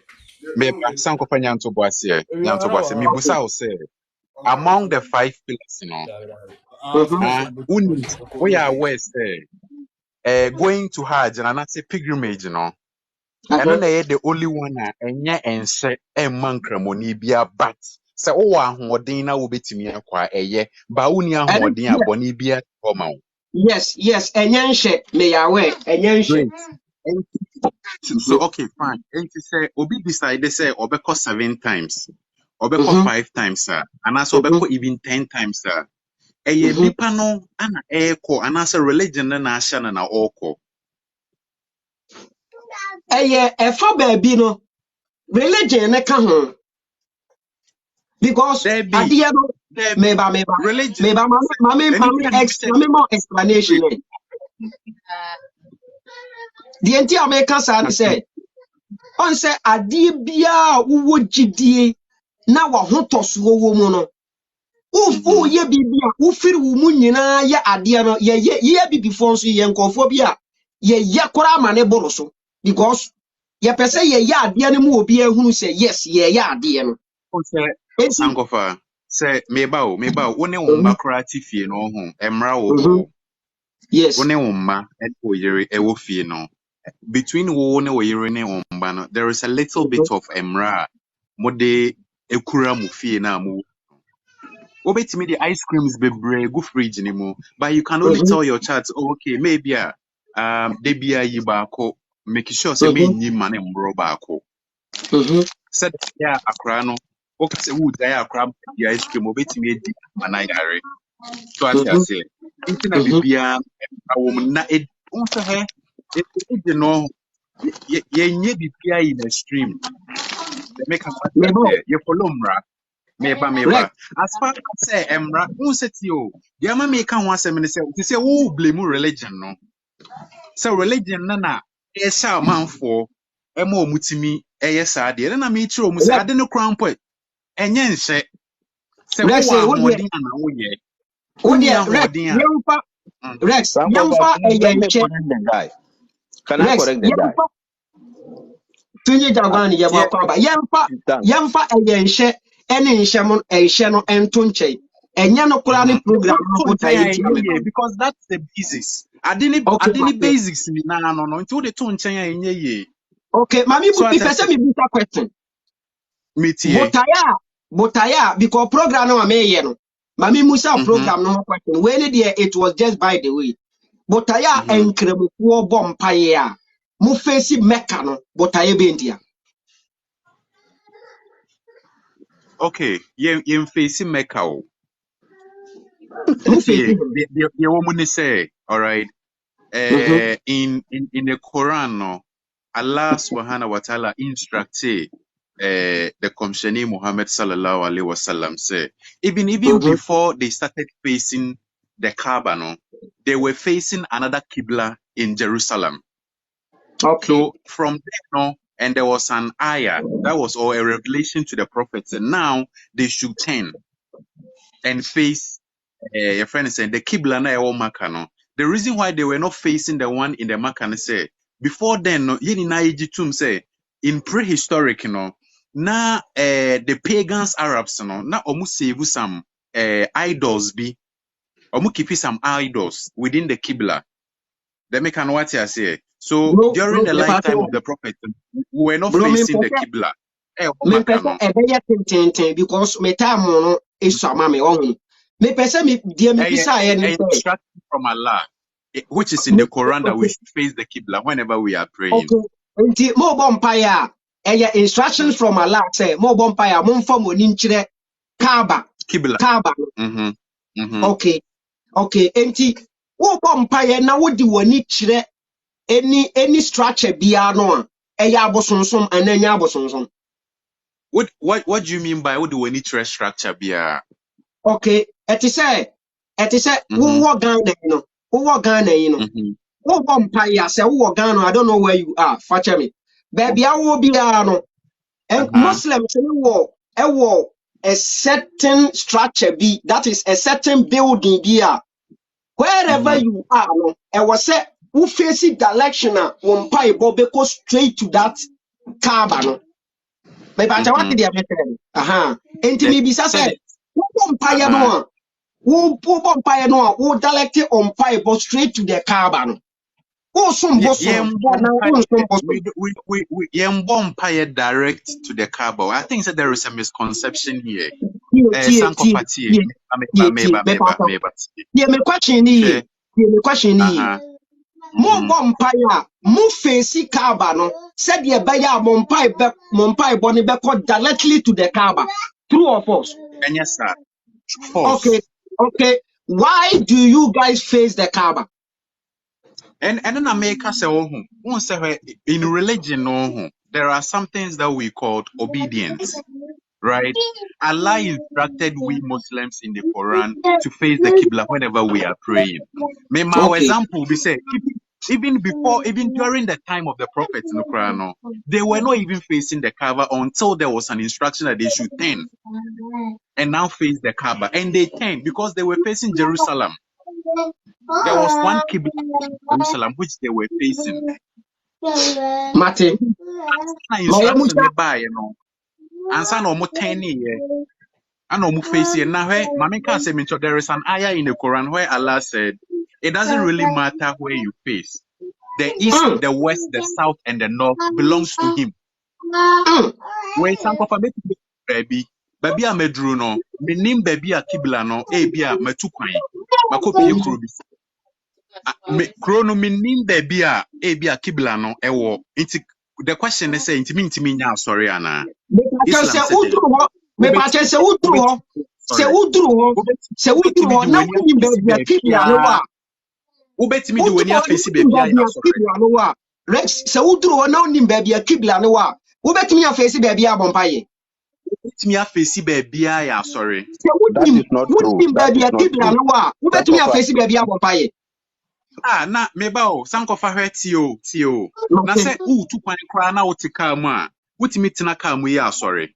meba sankofa nyanto boase. Nyanto boase. Mi Okay. busa o say among the 5 pillars, Mhm. uni we are aware say going to Hajj and not say pilgrimage, and Uh-huh. then the only one enye ense emmankramoni bia but say o wa hoden na wo betimi akwa ba uni And ahoden aboni bia oma. yes enyenhye me yawe enyenhye. Great. So okay, fine. And to say Obi decided say Obeko 7 times, Obeko Mhm. 5 times, sir, and as Mhm. Obeko even 10 times, sir. Eye Mhm. nipa no ana eko and as a religion na asha na oko. Efa baabi no religion ne ka ho because There be adeɛ no meba religion. mame Anything you said more explanation eh. The entire American side say on say adeɛ bia wo gidie na wa hotoso wo mu no wo ye bibia wo firi wo mu nyina ye adeɛ no ye bibifo nso ye nkofo bia ye kora ma ne boro so because ye pese ye adeɛ no mu obi ehunu say yes ye adeɛ no say enti Sankofa say meba one umba creative fie no ho emra wo yes one umma and wo yere e wo fie no. Between wo ne wo yere ne umba no there is a little bit of emra mode ekura mu fie na mu. Obetimi the ice creams bebre go fridge ni mu, but you can only tell your child, oh, okay, maybe they be a yibako, make sure say me nyi man mbro baako. Said yeah akra no, okay say wood ya akra the ice cream obetimi edi manayare. So I say, intina bibia awom na it unse he it no ye nye bibia in a stream. They make a matter say you follow mra. Meba. Rex As far as say emra, unseti o. The ama me kan one seven say who blame religion no. So religion na e sha man for ema omutimi eye sa de. Na me tire omu say ade no kran po enye nhye. Say wo Rex wa what hoden na wo ye. Uni there Rex ahoden a. yemfa Rex Sankofa, yemfa please let me eyenche correct the guy. Can I Rex correct the guy? yemfa tunye Uh, jagwan ye yeah, ba thanks. yemfa eyenche ene nhye no ento nche enya no kora ne program no To botaye nchen ti ye ameban because that's the basis. okay Adini mate basics ni na no no. Nti wo de to nchen ye. okay mami So as I pese say, mi buta question metie. botaya because program no ameye no mami musa Mhm. program no question when it was just by the way botaya Mhm. enkremuko bom paye a mu face meka no botaya bendia Okay, ye face Mecca. mu face See, the woman say, all right. mhm In the Quran, no, Allah subhanahu wa ta'ala instructs the Commissioner Muhammad sallallahu alaihi wasallam say, even mhm before they started facing the Kaaba, no, they were facing another Qibla in Jerusalem. okay So from there, no, and there was an ayah that was all a revelation to the prophets, and now they should turn and face your friend said the Qibla na ewo Maka no The reason why they were not facing the one in the Makkah, say before then, no, yeni na yijitum say in prehistoric, na the pagans Arabs, na omu save some idols be, omu keep some idols within the Qibla. They make an what I say. So during the lifetime of the Prophet, we were not facing the Qibla. Me pese ebeye tenten because me time no esama me ohun. Me pese me die me bisa ye ni instruction from Allah, which is in the Quran that we should face the Qibla whenever we are praying. Okay. Nti mo bo mpaya eye instructions from Allah say mo bo mpaya mo mfa mo ni nkyere Kaaba. Qibla. Kaaba. Okay. Okay. Nti wo bo mpaya na wo di wani kyere any structure bia no a eye abosomsom ananya abosomsom. What do you mean by what do we need structure bia? Okay. It is who walk Ghana, who walk Ghana, who vampire say who Ghana, I don't know where you are, fetch me. Baby, I will be no. And Muslims a certain structure be that is a certain building be wherever you are no. And was say who face it direction one pie go straight to that Kaaba no. Maybe I want to be Enti me bisa say who vampire no. Who vampire no who direct umpire but straight to the Kaaba no. Who some bosom umpire direct to the Kaaba. I think that there is a misconception here. Me question mo vampire mo face Kaaba no said ye baya umpire boni be directly to the Kaaba. True or false? Yes, sir. False. Okay. Why do you guys face the Kaaba? And then America say, in religion, there are some things that we call obedience, right? Allah instructed we Muslims in the Quran to face the Qibla whenever we are praying. My example, we say, even during the time of the Prophet in the Quran, they were not even facing the Kaaba until there was an instruction that they should turn and now face the Kaaba. And they turned because they were facing Jerusalem. There was one Qibla in Jerusalem which they were facing. Martin, there is an ayah in the Quran where Allah said, it doesn't really matter where you face. The east, the west, the south, and the north belongs to Him. Where some of baby a medru no, minim baby a kibla no, baby a metukwan, makopi ekrobi. Me krono minim baby a kibla no, ewo. The question is saying, intimi nya sorry ana. Se udru na kunim baby a kibla no wa. Ubetimi di weni a face baby a sorry. Rex se udru na unim baby a kibla no wa. Ubetimi a face baby a bompaye. Me a face baby ya sorry. That is not true. Na meba o sankofa hwe tio. Na se tu kwan kra na wotika mu a wotimi tena ka mu ya sorry.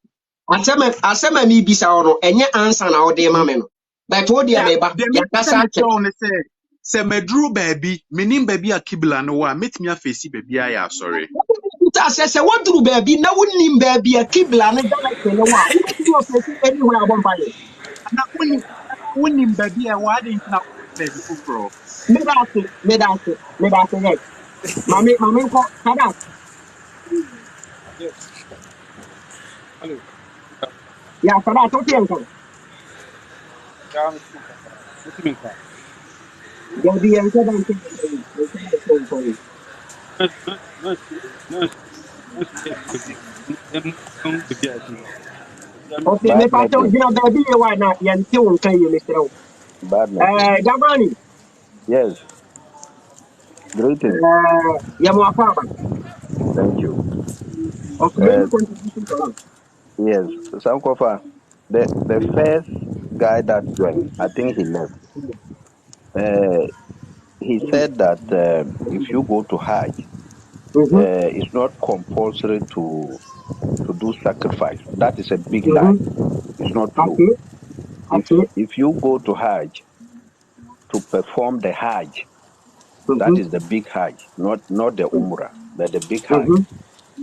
Asema mi bisa ono enye answer na ode ma me no. But wo dia meba ya kasa se medru baby minim baby a kibla no wa metimi a face baby ya sorry. Se what through baby na wonnim baby a kibla na direct no wa wo face anywhere abompaye na wonnim baby a wa dey na baby fufro me that say mami ko kada Hello. ya kada to ti enko Yeah, I'm baby enko dan ti okay, me pato gina baby e wa na yanti won kan yi Mr. Jamani. Yes. Greetings. Yamuafaba. Thank you. Okay, yes, Sankofa, the first guy that joined, I think he left. He said that if you go to Hajj, it's not compulsory to do sacrifice. That is a big lie. It's not true. If you go to Hajj to perform the Hajj, That is the big Hajj, not the Umrah, but the big Hajj. Mhm.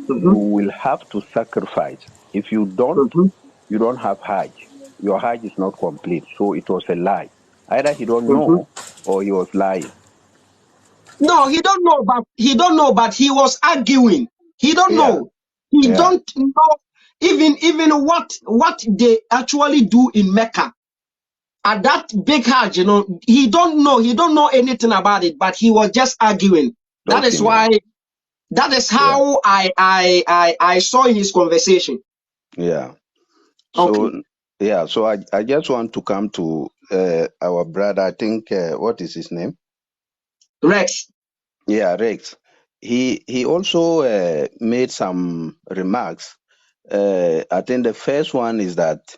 You Mhm. will have to sacrifice. If you don't, Mhm. you don't have Hajj. Your Hajj is not complete. So it was a lie. Either he don't Mhm. know or he was lying. No, he don't know, but he was arguing. He don't Yeah, know. He yeah. don't know even what they actually do in Mecca. At that big Hajj, he don't know. He don't know anything about it, but he was just arguing. That is Talking, yeah. why. That is Yeah, how I saw in his conversation. yeah. Okay, So, yeah, so I just want to come to our brother. I think, what is his name? Rex. Yeah, Rex. He also made some remarks. I think the first one is that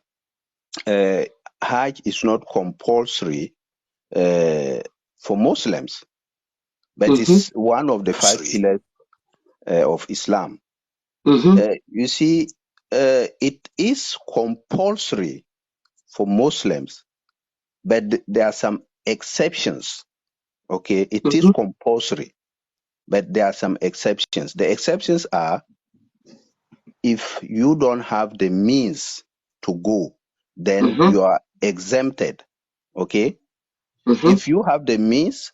uh, Hajj is not compulsory for Muslims, but Mm-hmm. it's one of the 5 pillars of Islam. Mm-hmm. You see, it is compulsory for Muslims, but there are some exceptions. Okay, it is Mm-hmm. compulsory, but there are some exceptions. The exceptions are if you don't have the means to go, then Mm-hmm. you are exempted. Okay, Mm-hmm. if you have the means,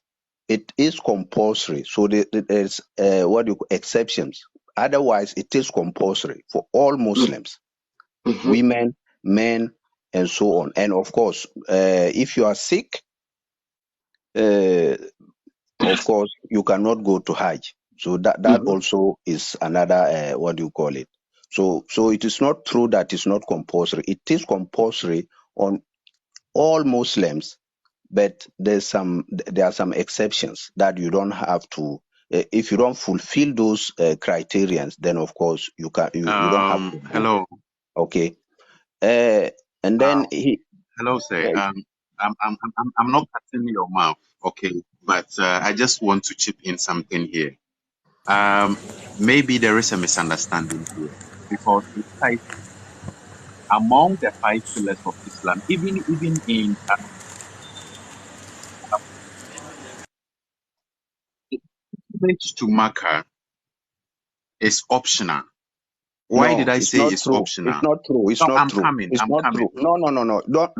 it is compulsory. So there's what you call exceptions. Otherwise, it is compulsory for all Muslims, Mm-hmm. women, men, and so on. And of course, if you are sick, uh, of course, you cannot go to Hajj. So that Mm-hmm. also is another what do you call it? So it is not true that it's not compulsory. It is compulsory on all Muslims, but there are some exceptions that you don't have to. If you don't fulfill those criterions, then of course you don't have to go. Hello. Okay. Uh, and Uh, then he. hello, sir. Uh, I'm not cutting your mouth, okay, but I just want to chip in something here. Maybe there is a misunderstanding here because it's like among the 5 pillars of Islam, even in pilgrimage to Makkah is optional. Why did no, I it's say not it's true. It's optional? not true. It's No, not I'm true. coming. It's I'm not coming. true. No.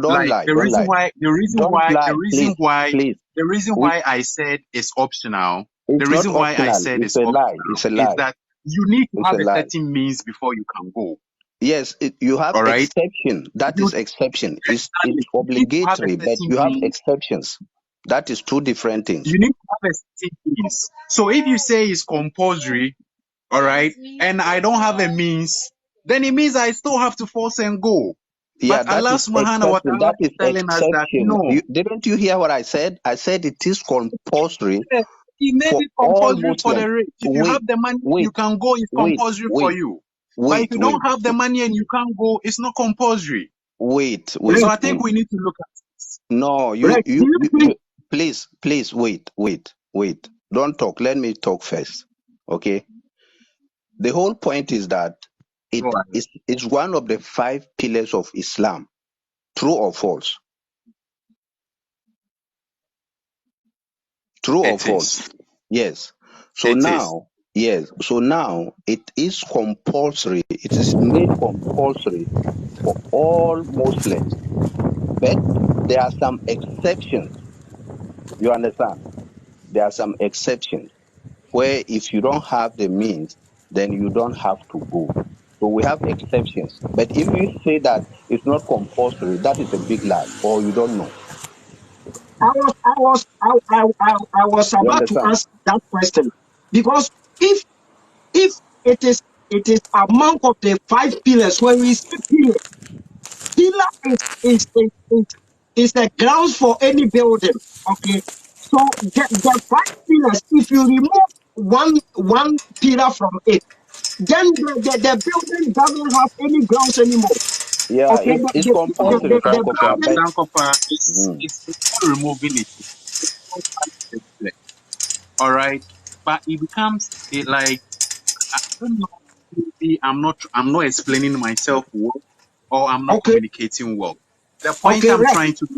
Don't Like lie. Don't lie. Don't lie, please. Please. the reason We. why I said it's optional, the It's not reason why I optional. said It's it's a lie. optional It's a is lie. that you need to It's have a a lie. certain means before you can go. Yes, you have All right. exception. That You is exception. It's exactly you need to have a obligatory, but certain you have means. exceptions. That is two different things. You need to have a certain means. So if you say it's compulsory, all right, and I don't have a means, then it means I still have to force and go. Yeah, But that Allah is subhanahu wa exception. ta'ala That is is telling us that exception. no. Didn't you hear what I said? I said it is compulsory Yes, he made for it all compulsory for Muslims. the rich. If you Wait, have the money, you wait, can go. It's wait, compulsory for wait, you. But if wait, you don't wait, have the money and you can't go, it's not compulsory. wait, So Rex. wait. I think we need to look at this. No, Rex, do you think? please, wait. Don't talk. Let me talk first. Okay. The whole point is that Go ahead. it's one of the 5 pillars of Islam. True or false? True or It false? is. Yes. So It is. now, yes. So now it is compulsory. It is made compulsory for all Muslims. But there are some exceptions. You understand? There are some exceptions where if you don't have the means, then you don't have to go. So we have exceptions. But if you say that it's not compulsory, that is a big lie, or you don't know. I was You about to understand? ask that question because if if it is among of the 5 pillars, when we say pillar is the grounds for any building. Okay, so the 5 pillars, if you remove one pillar from it, then the building doesn't have any grounds anymore. Yeah, Okay, it's compulsory, the Sankofa. But building. Sankofa, mm, it's not removing it. All right. But it becomes like I don't know. Maybe I'm not explaining myself well, or I'm not Okay, communicating well. The point okay, I'm Rex, trying to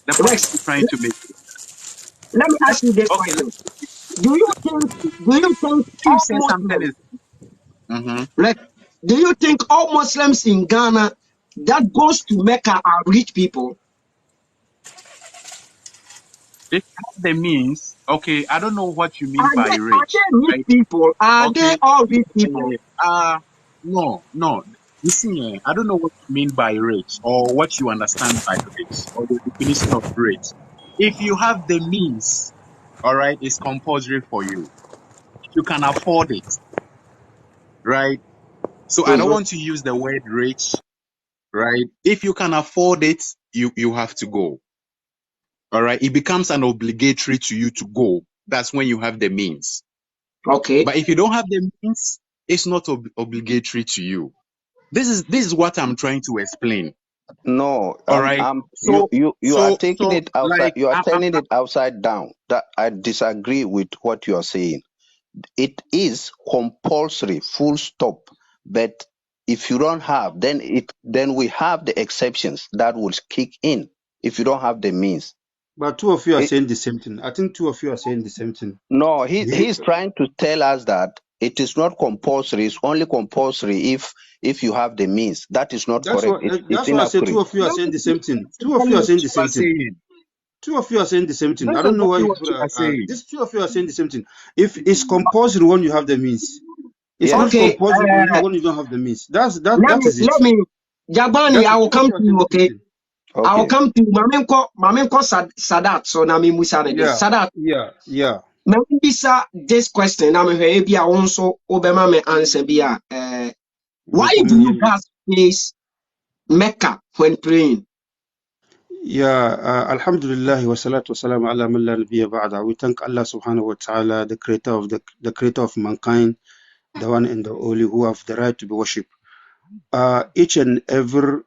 the point Rex. I'm trying to make. Let me ask you this Okay, question. Do you think if all say something Muslims, is mm-hmm. like, do you think all Muslims in Ghana that goes to Mecca are rich people? If you have the means, okay, I don't know what you mean Are by they rich, rich right? people? Are they Okay, all rich people? no, no. You see, I don't know what you mean by rich or what you understand by rich or the definition of rich. If you have the means, all right, it's compulsory for you. You can afford it, right? So I don't Mhm. want to use the word rich, right? If you can afford it, you have to go. All right. It becomes an obligatory to you to go. That's when you have the means. Okay. But if you don't have the means, it's not obligatory to you. This is what I'm trying to explain. No, All right. you So you are so taking so it outside. like You are turning it upside down. That I disagree with what you are saying. It is compulsory, full stop. But if you don't have, then we have the exceptions that will kick in. If you don't have the means, But two of you are it, saying the same thing. I think two of you are saying the same thing. no, The, he's trying to tell us that it is not compulsory. It's only compulsory if you have the means. That is not correct. It's that's why I say two inaccurate. of you are saying the same thing. that's Two of exactly you are what saying the you are same thing. saying. Two of you are saying the same thing. I That's don't know why exactly you what people you are are saying. this two of you are saying the same thing. If it's compulsory when you have the means, it's not Yes. Okay. compulsory when you don't have the means. Let That me is it. let me Jabani, I will Two of come you to are saying you, the same okay? thing. I will Okay. come to Mamenko Sadat, so Nami Musa again. Yeah, Sadat, yeah. Bisa this question, I mean, maybe I also Obama me answer be The why do common you area. guys face Mecca when praying? Yeah, Alhamdulillah wa salatu wa salam ala man la nabiyya ba'da. We thank Allah subhanahu wa ta'ala, the creator of the creator of mankind, the one and the only who have the right to be worshipped. Each and every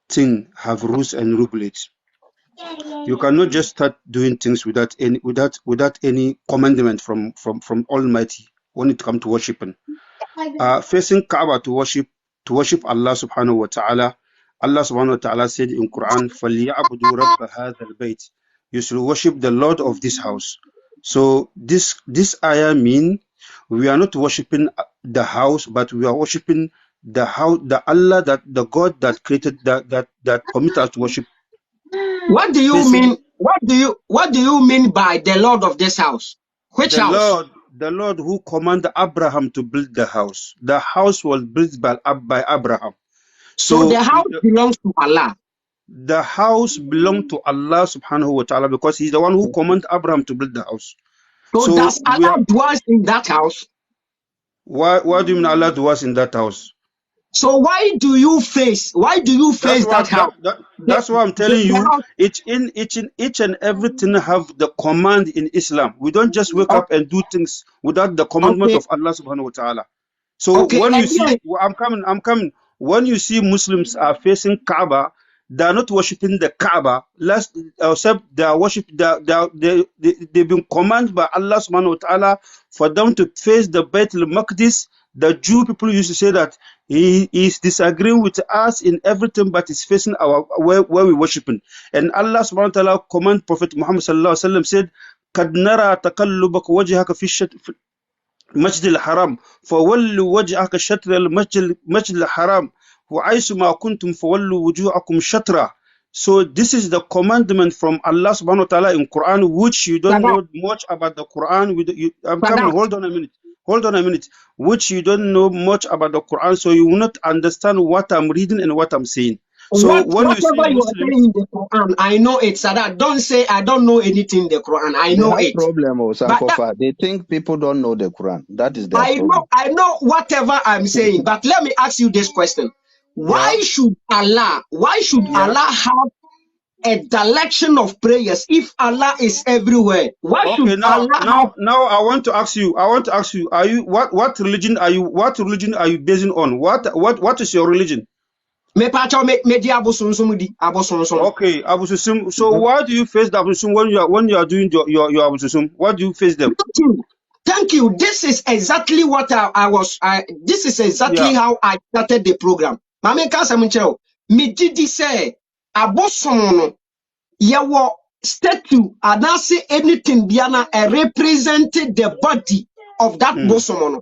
thing have rules and regulations. You cannot just start doing things without any commandment from Almighty when it comes to worshiping. Facing Kaaba to worship Allah subhanahu wa ta'ala. Allah subhanahu wa ta'ala said in Quran, فَلْيَعْبُدُوا رَبَّ هَذَا الْبَيْتِ. You should worship the Lord of this house. So this ayah mean we are not worshiping the house, but we are worshiping the house, the Allah, that the God that created that permit us to worship. What do you Facing mean? What do you mean by the Lord of this house? Which house? the Lord who commanded Abraham to build the house. The house was built by Abraham. So the So house belongs to Allah. the house belonged to Allah subhanahu wa ta'ala because he's the one who commanded Abraham to build the house. So So does we are Allah dwells in that house? why do you mean Allah was in that house? So why do you face that house? The, That's why I'm the, telling the you house. each and everything have the command in Islam. We don't just wake up and do things without the commandment Okay, of Allah subhanahu wa ta'ala. So okay, when you see, again. I'm coming. When you see Muslims are facing Kaaba, they are not worshiping the Kaaba. Last, except they are worship. They've been commanded by Allah Subhanahu wa Taala for them to face the Beit al-Maqdis. The Jew people used to say that he is disagreeing with us in everything, but is facing our where we worshiping. And Allah Subhanahu wa Taala command Prophet Muhammad Sallallahu Alaihi Wasallam said, "قد نرى تقلبك وجهك في المسجد الحرام فولوا وجهك شطر المسجد الحرام وحيث ما كنتم فولوا وجوهكم شطرا." So this is the commandment from Allah subhanahu wa ta'ala in Quran, which you don't Sadat, know much about the Quran. I'm coming, Sadat. hold on a minute. Hold on a minute. Which you don't know much about the Quran, so you will not understand what I'm reading and what I'm saying. So when you see Whatever you are saying Muslims, in the Quran, I know it, Sadat. Don't say I don't know anything in the Quran. I They know have it. problem, But that, Sankofa. They think people don't know the Quran. That is their I know problem. I know whatever I'm saying. But let me ask you this question: yeah, Why should Allah yeah. have a direction of prayers if Allah is everywhere? Why should Okay, now, Allah have? now, now, I want to ask you. I want to ask you. Are you what religion are you? What religion are you basing on? What is your religion? Me pacho me di abosomsom di abosomsom. Okay, Abu Susum. So why do you face the Abu Susum when you are doing your Abu Susum? Why do you face them? Thank you. Thank you. This is exactly what this is exactly Yeah. how I started the program. Mame Kasamuncheo, me didi say, abosom no, yewo statue and I say anything biana represented the body of that bosom.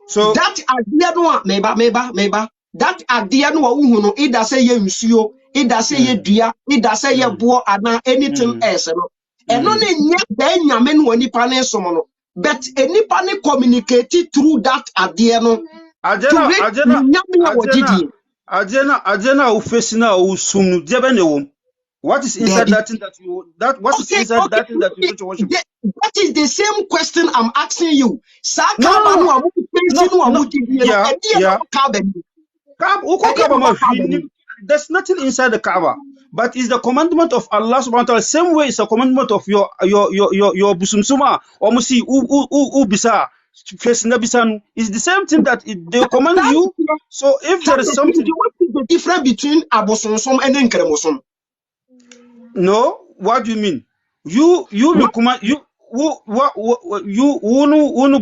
So That idea no meba that idea no uhu no either say ye nsuo either say ye dua either say ye bo ana anything else no eno na nya da nyame no nipa ne som no but enipa ne communicate through that idea no to reach nyame ya wogidi Ajena ufesina usum diabene wom. What is inside that thing that you what is inside that thing that you don't worship? That is the same question I'm asking you. No. There's nothing inside the Kaaba, but it's the commandment of Allah subhanahu wa ta'ala. Same way it's a commandment of your busumsuma or musi bisa facing bisanu. It's the same thing that they command you. So if there is something, what is the difference between Abosomsom and Nkremosom? No, what do you mean? You command you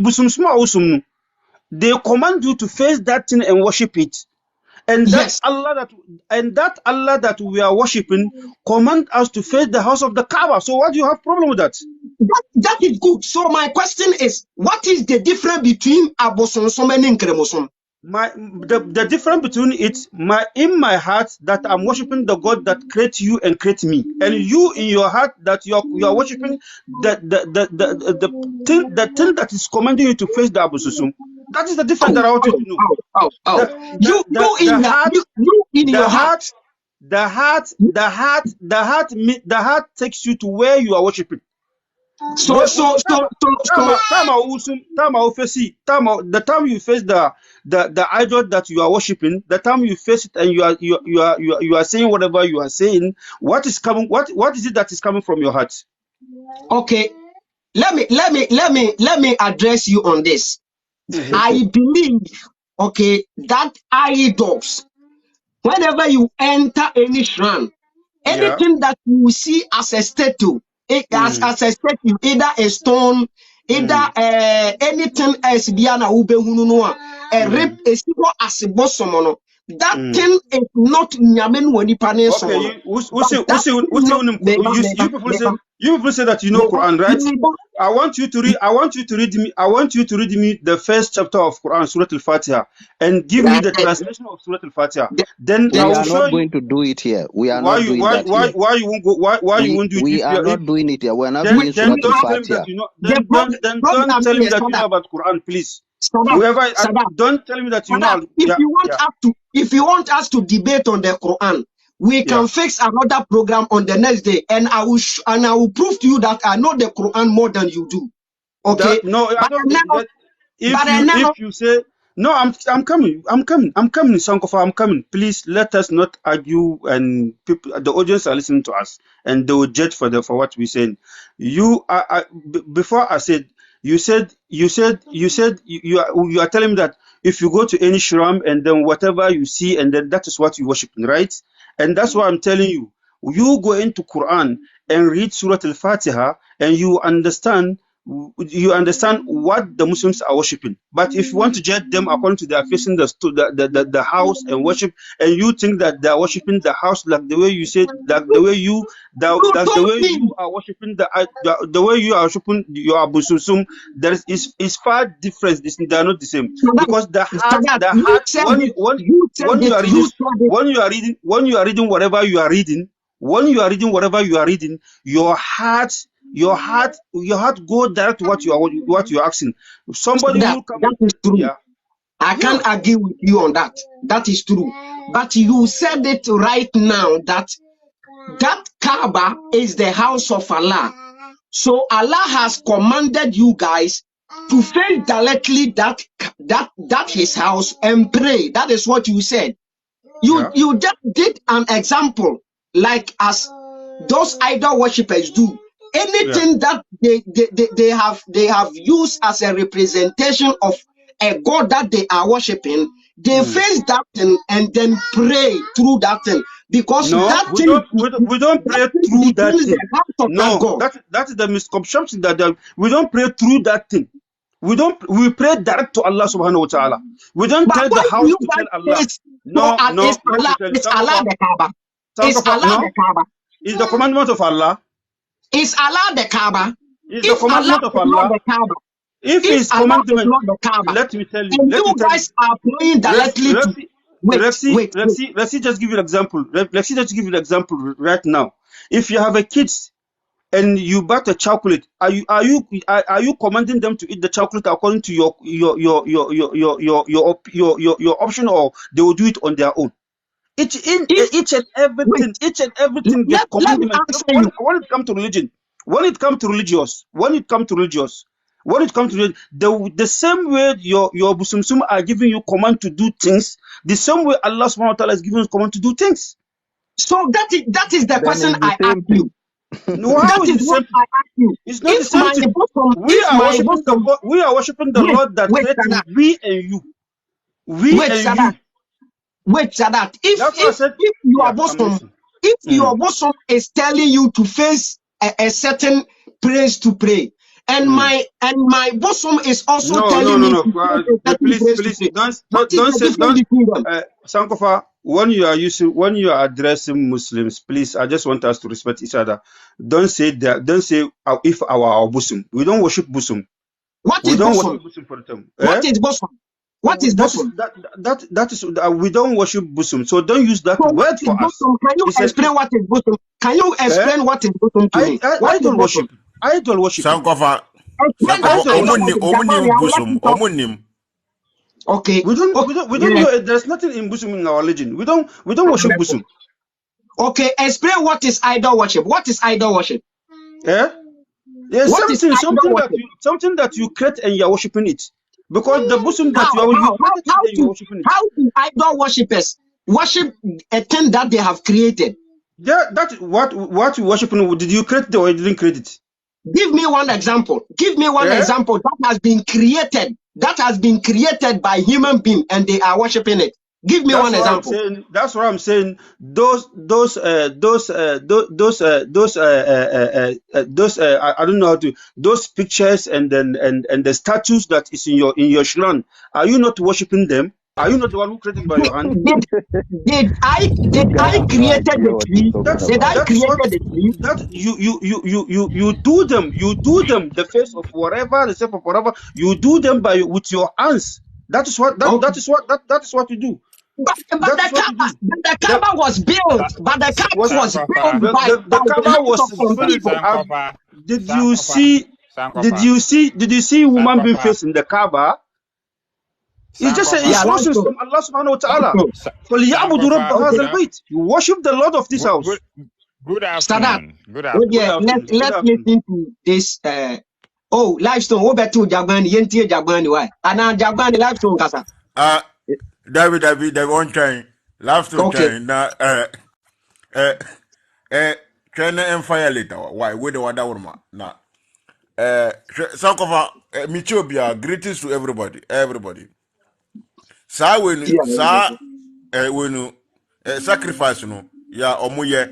busumsuma usumnu. They command you to face that thing and worship it. And yes. that Allah that we are worshiping command us to face the house of the Kaaba. So what do you have problem with that? That is good. So my question is, what is the difference between Abosomsom and Nkremosom? The difference between it, in my heart that I'm worshiping the God that created you and created me, and you in your heart that you are worshiping the thing that is commanding you to face the Abosomsom. That is the difference that I want you to know. The heart takes you to where you are worshiping. The time you face the idol that you are worshiping, the time you face it and you are saying whatever you are saying, what is coming? What is it that is coming from your heart? Okay, let me address you on this. I believe, okay, that idols, whenever you enter any shrine, anything that you see as a statue, as a statue, either a stone, either anything else, biana ube hununua, a rip, a single as a bosom, that thing is not nyamen when you pane so. You people say that you know Quran, right? I want you to read me the first chapter of Quran, Surah Al-Fatiha, and give me the translation of Surah Al-Fatiha. Then we I will are show not going to do it here. We are not doing that here. Why you won't go? Why you won't do it? We are not doing it here. We are not then, doing Surah Al-Fatiha. Don't tell me that you know about Quran, please. Don't tell me that you know. If you want us to debate on the Quran, we can fix another program on the next day, and I will prove to you that I know the Quran more than you do. Okay? If you say no, I'm coming, Sankofa, I'm coming. Please let us not argue, and people, the audience are listening to us, and they will judge for what we're saying. Before I said. You are telling me that if you go to any shrine and then whatever you see and then that is what you worship, right? And that's why I'm telling you. You go into Quran and read Surah Al-Fatiha and you understand what the Muslims are worshiping. But if you want to judge them according to their facing the house and worship, and you think that they are worshiping the house like the way you said, like the way you are worshiping the way you are worshiping your Abosomsom, there is far difference. They are not the same, because the heart when you are reading whatever you are reading, your heart go direct to what you are asking. Somebody will come. That is true. Yeah. I can't argue with you on that. That is true. But you said it right now that Kaaba is the house of Allah. So Allah has commanded you guys to face directly that his house and pray. That is what you said. You just did an example, like as those idol worshippers do. Anything that they have used as a representation of a god that they are worshiping, they face that thing and then pray through that thing, because we don't pray through that thing. No, that is the misconception that we don't pray through that thing. We pray direct to Allah subhanahu wa ta'ala. We don't tell the house to tell Allah. It's Allah the Kaaba. It's Allah the Kaaba. It's the commandment of Allah. Is Allah the Kaaba? It's the If Allah commandment of is not Allah. the Kaaba, If his Allah is commandment, not the Kaaba, let me tell you, and let me you tell you. guys are praying directly to wait. Let's just give you an example. Let's just give you an example right now. If you have a kids and you bought a chocolate, are you commanding them to eat the chocolate according to your option, or they will do it on their own? If Each and wait, everything get let me commandment. answer you. When it comes to religion, when it comes to religious, the same way your Abosomsom are giving you command to do things, the same way Allah subhanahu wa ta'ala is giving us command to do things. So that is the Then question it's the I asked same you. thing. No, how That is it is the what same thing? I asked you. It's not the same thing. If my bosom, We are worshiping the wait, Lord that wait, created Sadat, we and you. We wait, and Sadat, you. wait, Sadat. That's why I said, If your yeah, I'm bosom, listening. if Mm, your bosom is telling you to face a certain place to pray, and mm. my bosom is also No, telling me to face a certain please, place to please, pray, what is the say, difference between them? Sankofa, when you are addressing Muslims, please, I just want us to respect each other. Don't say if our bosom. We don't worship bosom. What We is don't bosom? worship bosom for the term. What is bosom? What is That is bosom? we don't worship bosom. So don't use that So what word is for us. bosom? Can you explain what is bosom? Can you Eh? explain what is bosom to me? What is Idol bosom? worship. Idol worship. Sankofa, Explain that Sankofa, Idol idol worship. worship. omunim Jabari, I would like busum, to talk. omunim. Okay. Okay. We don't Yeah. know. There's nothing in bosom in our religion. We don't worship bosom. Okay. Explain what is idol worship. What is idol worship? Eh? There's What is idol worship? something that you create and you're worshiping it. Because the bosom that you created it and you're worshiping it. How do idol worshippers worship a thing that they have created? Yeah, that what you worshiping, did you create it or you didn't create it? Give me one example. Give me one Eh? example that has been created. That has been created by human being and they are worshiping it. Give me one example. That's what I'm saying. I don't know how to, those pictures and then and the statues that is in your shrine. Are you not worshiping them? Are you not the one who created by your hand? This guy I has no created idea the what he's tree? talking Did I about. That is created what the tree? that you do them. You do them the face of whatever, the shape of whatever. You do them with your hands. That is what Okay. that is what you do. But That is what you do. the The Kaaba was built. But the Kaaba was was built Sankofa, by the the Kaaba hands of was some filled. people. Sankofa, Did you Sankofa, see? Sankofa, Did you see woman being Sankofa, facing the Kaaba? It's just an Yeah, Sankofa, that's instructions true. from Allah subhanahu wa That's ta'ala. true. فَلْيَعْبُدُوا رَبَّ Sankofa. هَذَا Okay. الْبَيْتِ. You worship the Lord of this house. Good Sadat. afternoon. Good Oh afternoon. Good yeah, afternoon. Good let's afternoon. listen to this livestone. What better Jagban? Yenti Jagban why? And Jagban livestone kasa. David, one time, last two Okay. time, na, try and fire later. Why? Where the water warmer? Na, Sankofa, Michobia, greetings to everybody. Sa Yeah. when sacrifice no, ya omuye,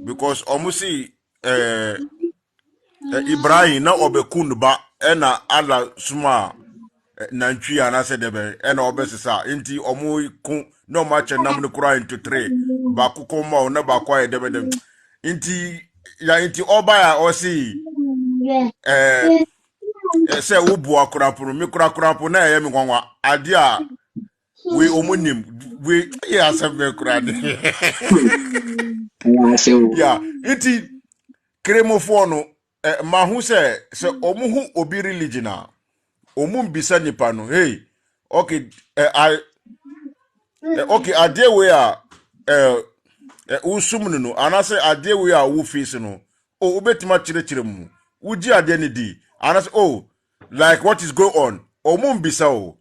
because omusi, Ibrahim na obekun ba, ena ala suma, nantwi anase debe ena obesesa nti omu ku no match nam no kura into 3 ba ku ko ma na ba kwa debe dem nti ya nti oba ya osi eh se wo bu akura puru mi kura puru na ye mi kwanwa ade a we omunim we ya asem kura de Yeah, so ya nti kremofo no ma hu se omu hu obi religion a omu mbisa nipa no hey okay okay, ade we a usum no anase ade we a wo face no o obetima chire mu uji ade ne di anase oh like what is go on o mum bisa o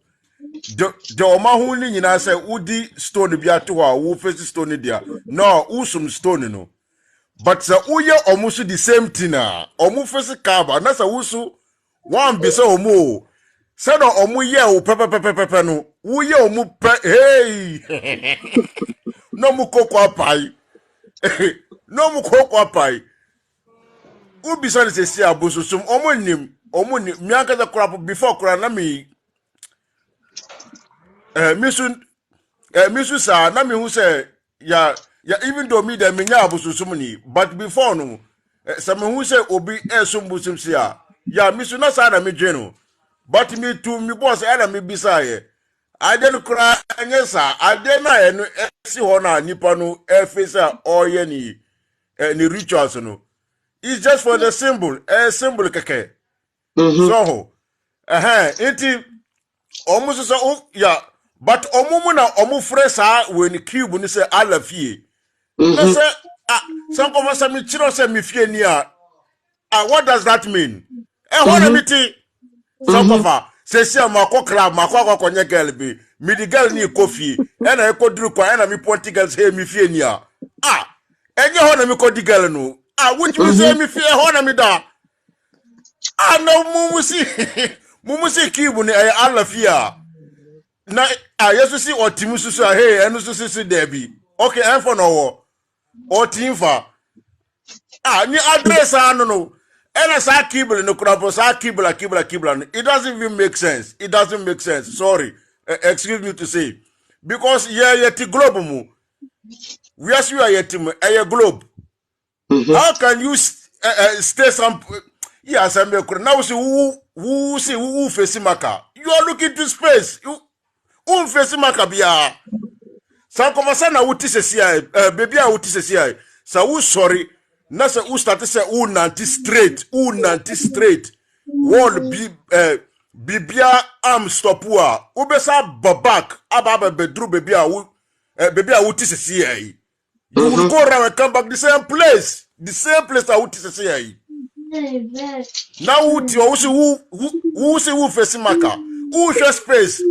de o ma hu ni nyina se udi stone bi ato a wo face stone dia no usum stone no but sa uye omusu the same thing a omu face kaba na sa wusu wan bisa omu se no omu ye o pepepepepe no wo ye omu pe hey no mu kokwa pai no mu kokwa pai ubi so se si Abosomsom omonim mi aka za crap before kura na mi misu sa na mi hu say ya even though me dem nya Abosomsom ni but before no some who say obi esum busum sia ya mi so na sa na me dwenu but me to me boss era me bisa ye ade no kura anya sa ade na ye no esi ho na nipa no efesa oye ni rituals no it's just for the symbol symbol keke so enti omu so ya but omu na omu fresa when cube ni say alafie na say some come say me chiro say me fie ni what does that mean na miti some cover say see amako club mako akonye girl bi me the girl ni coffee na e koduru kwa na me ponti girl say me fie ni enye ho na me kodi girl no which me say me fie ho na me da no mumusi cube ni alafie na yesu si otimu susu hey enu susu si debi okay enfo no wo otimfa ni address no ena sa kibble no kura sa kibble no. It doesn't even make sense. It doesn't make sense. Sorry, excuse me to say, because yeti globe mu we are yeti a globe. How can you stay some yes I make now see who face maka you are looking to space you face maka bia sa komasa na wuti sesia baby a wuti sesia sa wu sorry na sa wu start say wu nanti straight wall bibia am stop wa wu be sa babak aba bedru baby a wuti sesia you will go around and come back the same place that wuti sesia now wuti who say who face maka who share space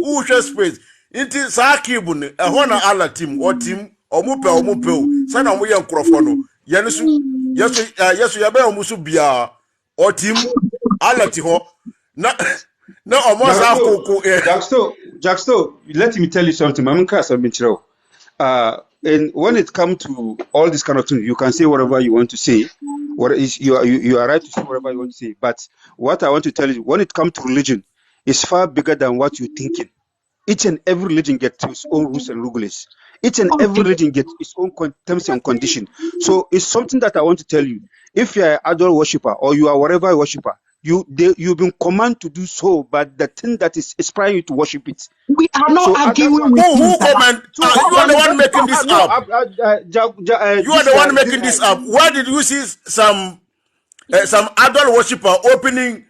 inti sa kibu ne ehọ na ala team o team omupe sana omo ye nkrofo no yesu ya be omo so bia o team ala ti ho na omo sa koko Jacksto, let me tell you something. And when it comes to all this kind of things, you can say whatever you want to say. What is you are right to say whatever you want to say. But what I want to tell you, when it comes to religion, it's far bigger than what you're thinking. Each and every religion gets its own rules and regulations. Each and every religion gets its own terms and conditions. So it's something that I want to tell you. If you are an idol worshiper or you are whatever worshiper, you've been commanded to do so, but the thing that is inspiring you to worship it. We are not arguing with who command? You are the one making this up. You are the one making this up. Why did you see some idol worshiper opening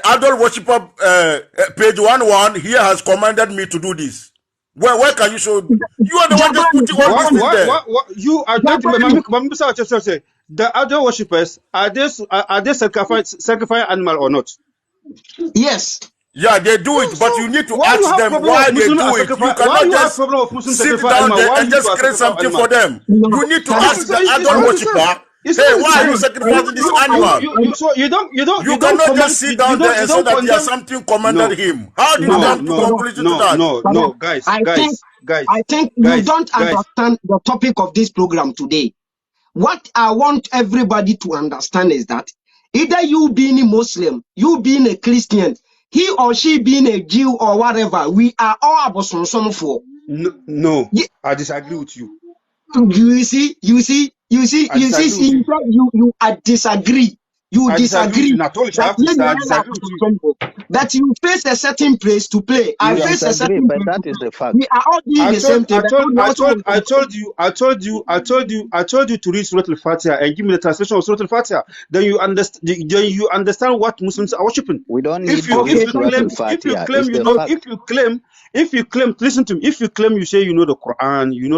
idol worshiper page 11 here has commanded me to do this? Where can you show? You are the one just putting all this in there. You are that. The idol worshippers are they sacrifice animal or not? Yes. Yeah, they do it, but you need to ask them why they do it. You cannot just sit down there and just create something for them. You need to ask the idol worshiper. Hey, why are you sacrificing this animal? You cannot just sit down there and say that there's something commanded him. How did you come to conclusion to that? No, guys. I think you don't understand the topic of this program today. What I want everybody to understand is that either you being a Muslim, you being a Christian, he or she being a Jew or whatever, we are all Abosomsom for. No, I disagree with you. You see, you disagree. You disagree. That you face a certain place to play. I face a certain place. That is the fact. We are all doing the same thing. I told you to read Surah Al-Fatiha and give me the translation of Surah Al-Fatiha. Then you understand what Muslims are worshiping. We don't need to read Surah Al-Fatiha. If you claim, listen to me. If you claim, you say you know the Quran, you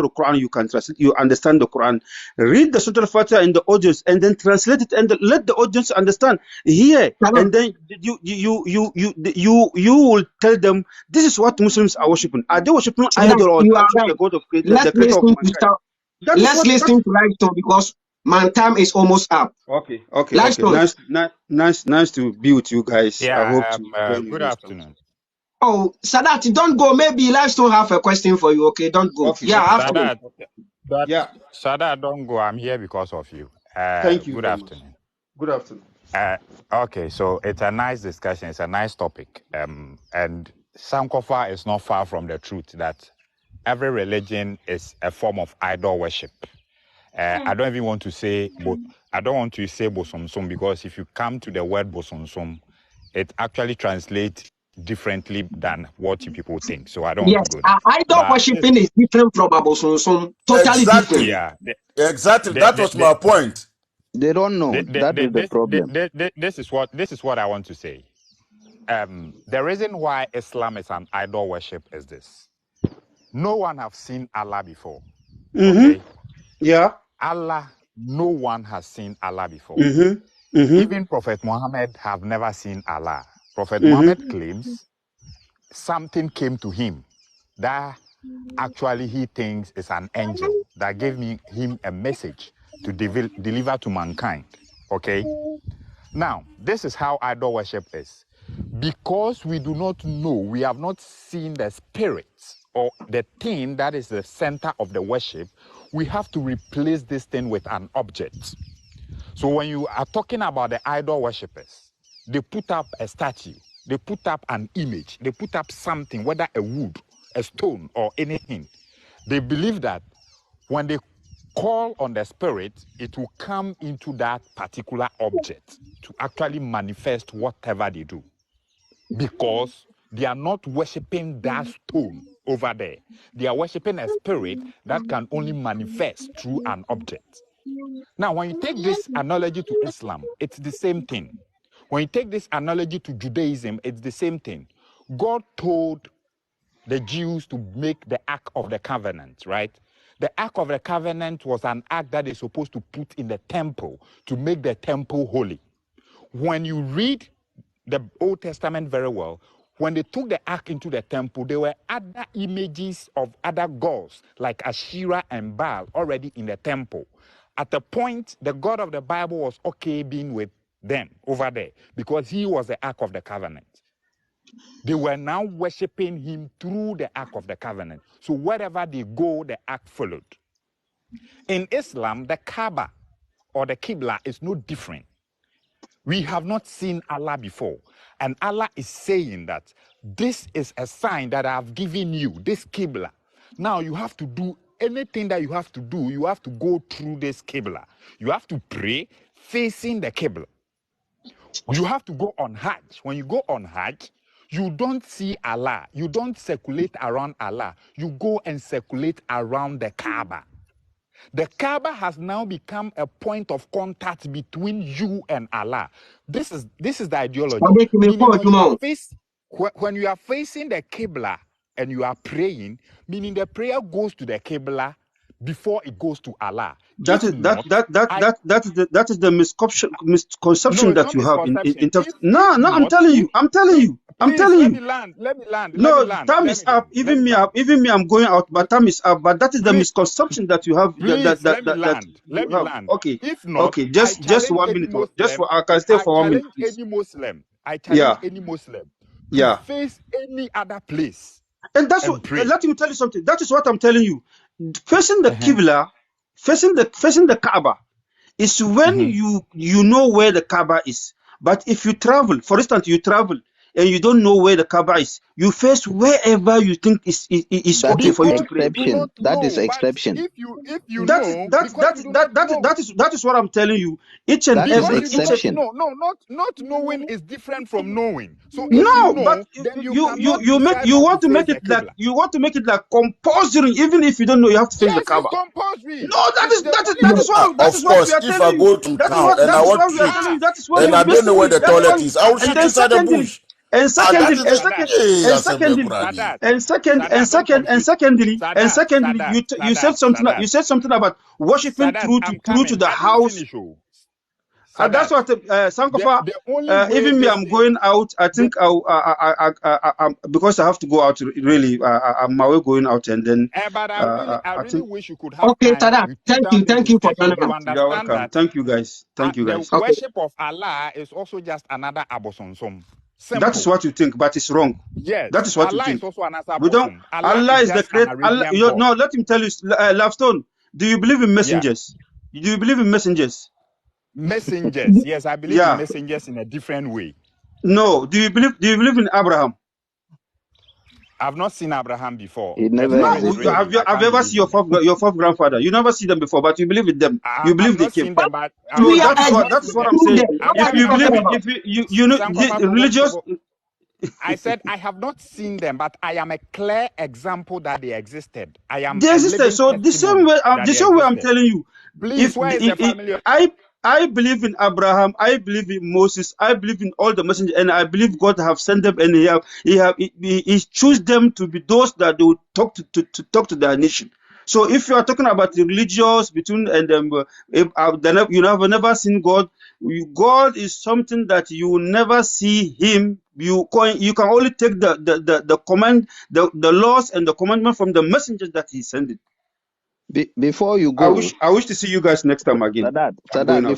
can translate, you understand the Quran. Read the Surah Al-Fatiha in the audience and then translate it and let the audience understand here. And then you will tell them this is what Muslims are worshiping. Are they worshiping idol or the God of creation? Let's listen to Livestone because my time is almost up. Okay. Nice to be with you guys. Yeah, I hope good afternoon. Oh, Sadat, don't go. Maybe Livestone have a question for you. Okay, don't go. Okay. Sadat, don't go. I'm here because of you. Thank you. Good afternoon. Good afternoon. Okay, so it's a nice discussion. It's a nice topic. And Sankofa is not far from the truth that every religion is a form of idol worship. I don't even want to say, I don't want to say Abosomsom, because if you come to the word Abosomsom, it actually translates differently than what you people think. So I don't want to Yes, go there. idol But worshiping is different from Abosomsom. Totally different. Exactly. yeah, Exactly. That was my point. They don't know. That is the problem. this is what I want to say. The reason why Islam is an idol worship is this: no one have seen Allah before. Okay, Yeah. Allah. No one has seen Allah before. Mm-hmm. Even Prophet Muhammad have never seen Allah. Prophet Muhammad claims something came to him that actually he thinks is an angel that gave him a message to deliver to mankind. Okay? Now, this is how idol worship is. Because we do not know, we have not seen the spirit or the thing that is the center of the worship, we have to replace this thing with an object. So when you are talking about the idol worshippers, they put up a statue, they put up an image, they put up something, whether a wood, a stone, or anything. They believe that when they call on the spirit, it will come into that particular object to actually manifest whatever they do. Because they are not worshiping that stone over there. They are worshiping a spirit that can only manifest through an object. Now, when you take this analogy to Islam, it's the same thing. When you take this analogy to Judaism, it's the same thing. God told the Jews to make the Ark of the Covenant, right? The Ark of the Covenant was an ark that they're supposed to put in the temple to make the temple holy. When you read the Old Testament very well, when they took the ark into the temple, there were other images of other gods like Asherah and Baal already in the temple. At the point, the God of the Bible was okay being with them over there because he was the Ark of the Covenant. They were now worshiping him through the Ark of the Covenant. So wherever they go, the Ark followed. In Islam, the Kaaba or the Qibla is no different. We have not seen Allah before. And Allah is saying that this is a sign that I have given you, this Qibla. Now you have to do anything that you have to do. You have to go through this Qibla. You have to pray facing the Qibla. You have to go on Hajj. When you go on Hajj, you don't see Allah. You don't circulate around Allah. You go and circulate around the Kaaba. The Kaaba has now become a point of contact between you and Allah. This is the ideology. Meaning when you are facing the Qibla and you are praying, meaning the prayer goes to the Qibla before it goes to Allah. That is the misconception that you have in terms. No, I'm telling you. Let me land. No, time is up. Even me, I'm going out, but time is up. But that is the misconception that you have. Let me land. Okay. If not, okay. Just 1 minute. I can stay for 1 minute. Please. I challenge any Muslim to face any other place. And that's what. Let me tell you something. That is what I'm telling you. Facing the Qibla, facing the Kaaba, is when you know where the Kaaba is. But if you travel, for instance, and you don't know where the Kaaba is, you face wherever you think is okay for you to pray. That is exception. If you that is what I'm telling you. Each and every exception. Not knowing is different from knowing. So but you want to make it like compulsory. Even if you don't know, you have to face the Kaaba. Compulsory. No, that is what we are telling you. If I go to town and I want to and I don't know where the toilet is, I will sit inside the bush. And secondly, you said something about worshiping through to the house. That's what Sankofa. Even me, I'm going out. I think I because I have to go out. Really, I'm my way going out, and then. But I really wish you could have. Okay, Tada. Thank you for joining us. You're welcome. Thank you guys. The worship of Allah is also just another Abosomsom. Simple. That is what you think, but it's wrong. Yes, that is what Allah you think. Is also another we don't. Allah is the great. Allah, no, let him tell you, Lavestone. Do you believe in messengers? Yeah. Do you believe in messengers? Messengers, yes, I believe in messengers in a different way. No, do you believe in Abraham? I've not seen Abraham before. It The never story is No, existed. written. have you ever seen your fourth grandfather? You never see them before, but you believe in them. You I've believe they not came. seen them, but So We are I've not that is seen what them. I'm through saying. them. I'm What If are you you telling talking believe, you, about? you know Sankofa the religious. I said I have not seen them, but I am a clear example that they existed. I am They a existed. living So testimony the that they same way I'm existed. telling you, Please, where is the if family? I believe in Abraham, I believe in Moses, I believe in all the messengers, and I believe God have sent them, and he choose them to be those that they will talk to talk to their nation. So if you are talking about the religious between and you have never seen God. God is something that you will never see him. You can only take the command, the laws and the commandment from the messengers that he sent. Before you go, I wish to see you guys next time again. I'm Sadat, going out.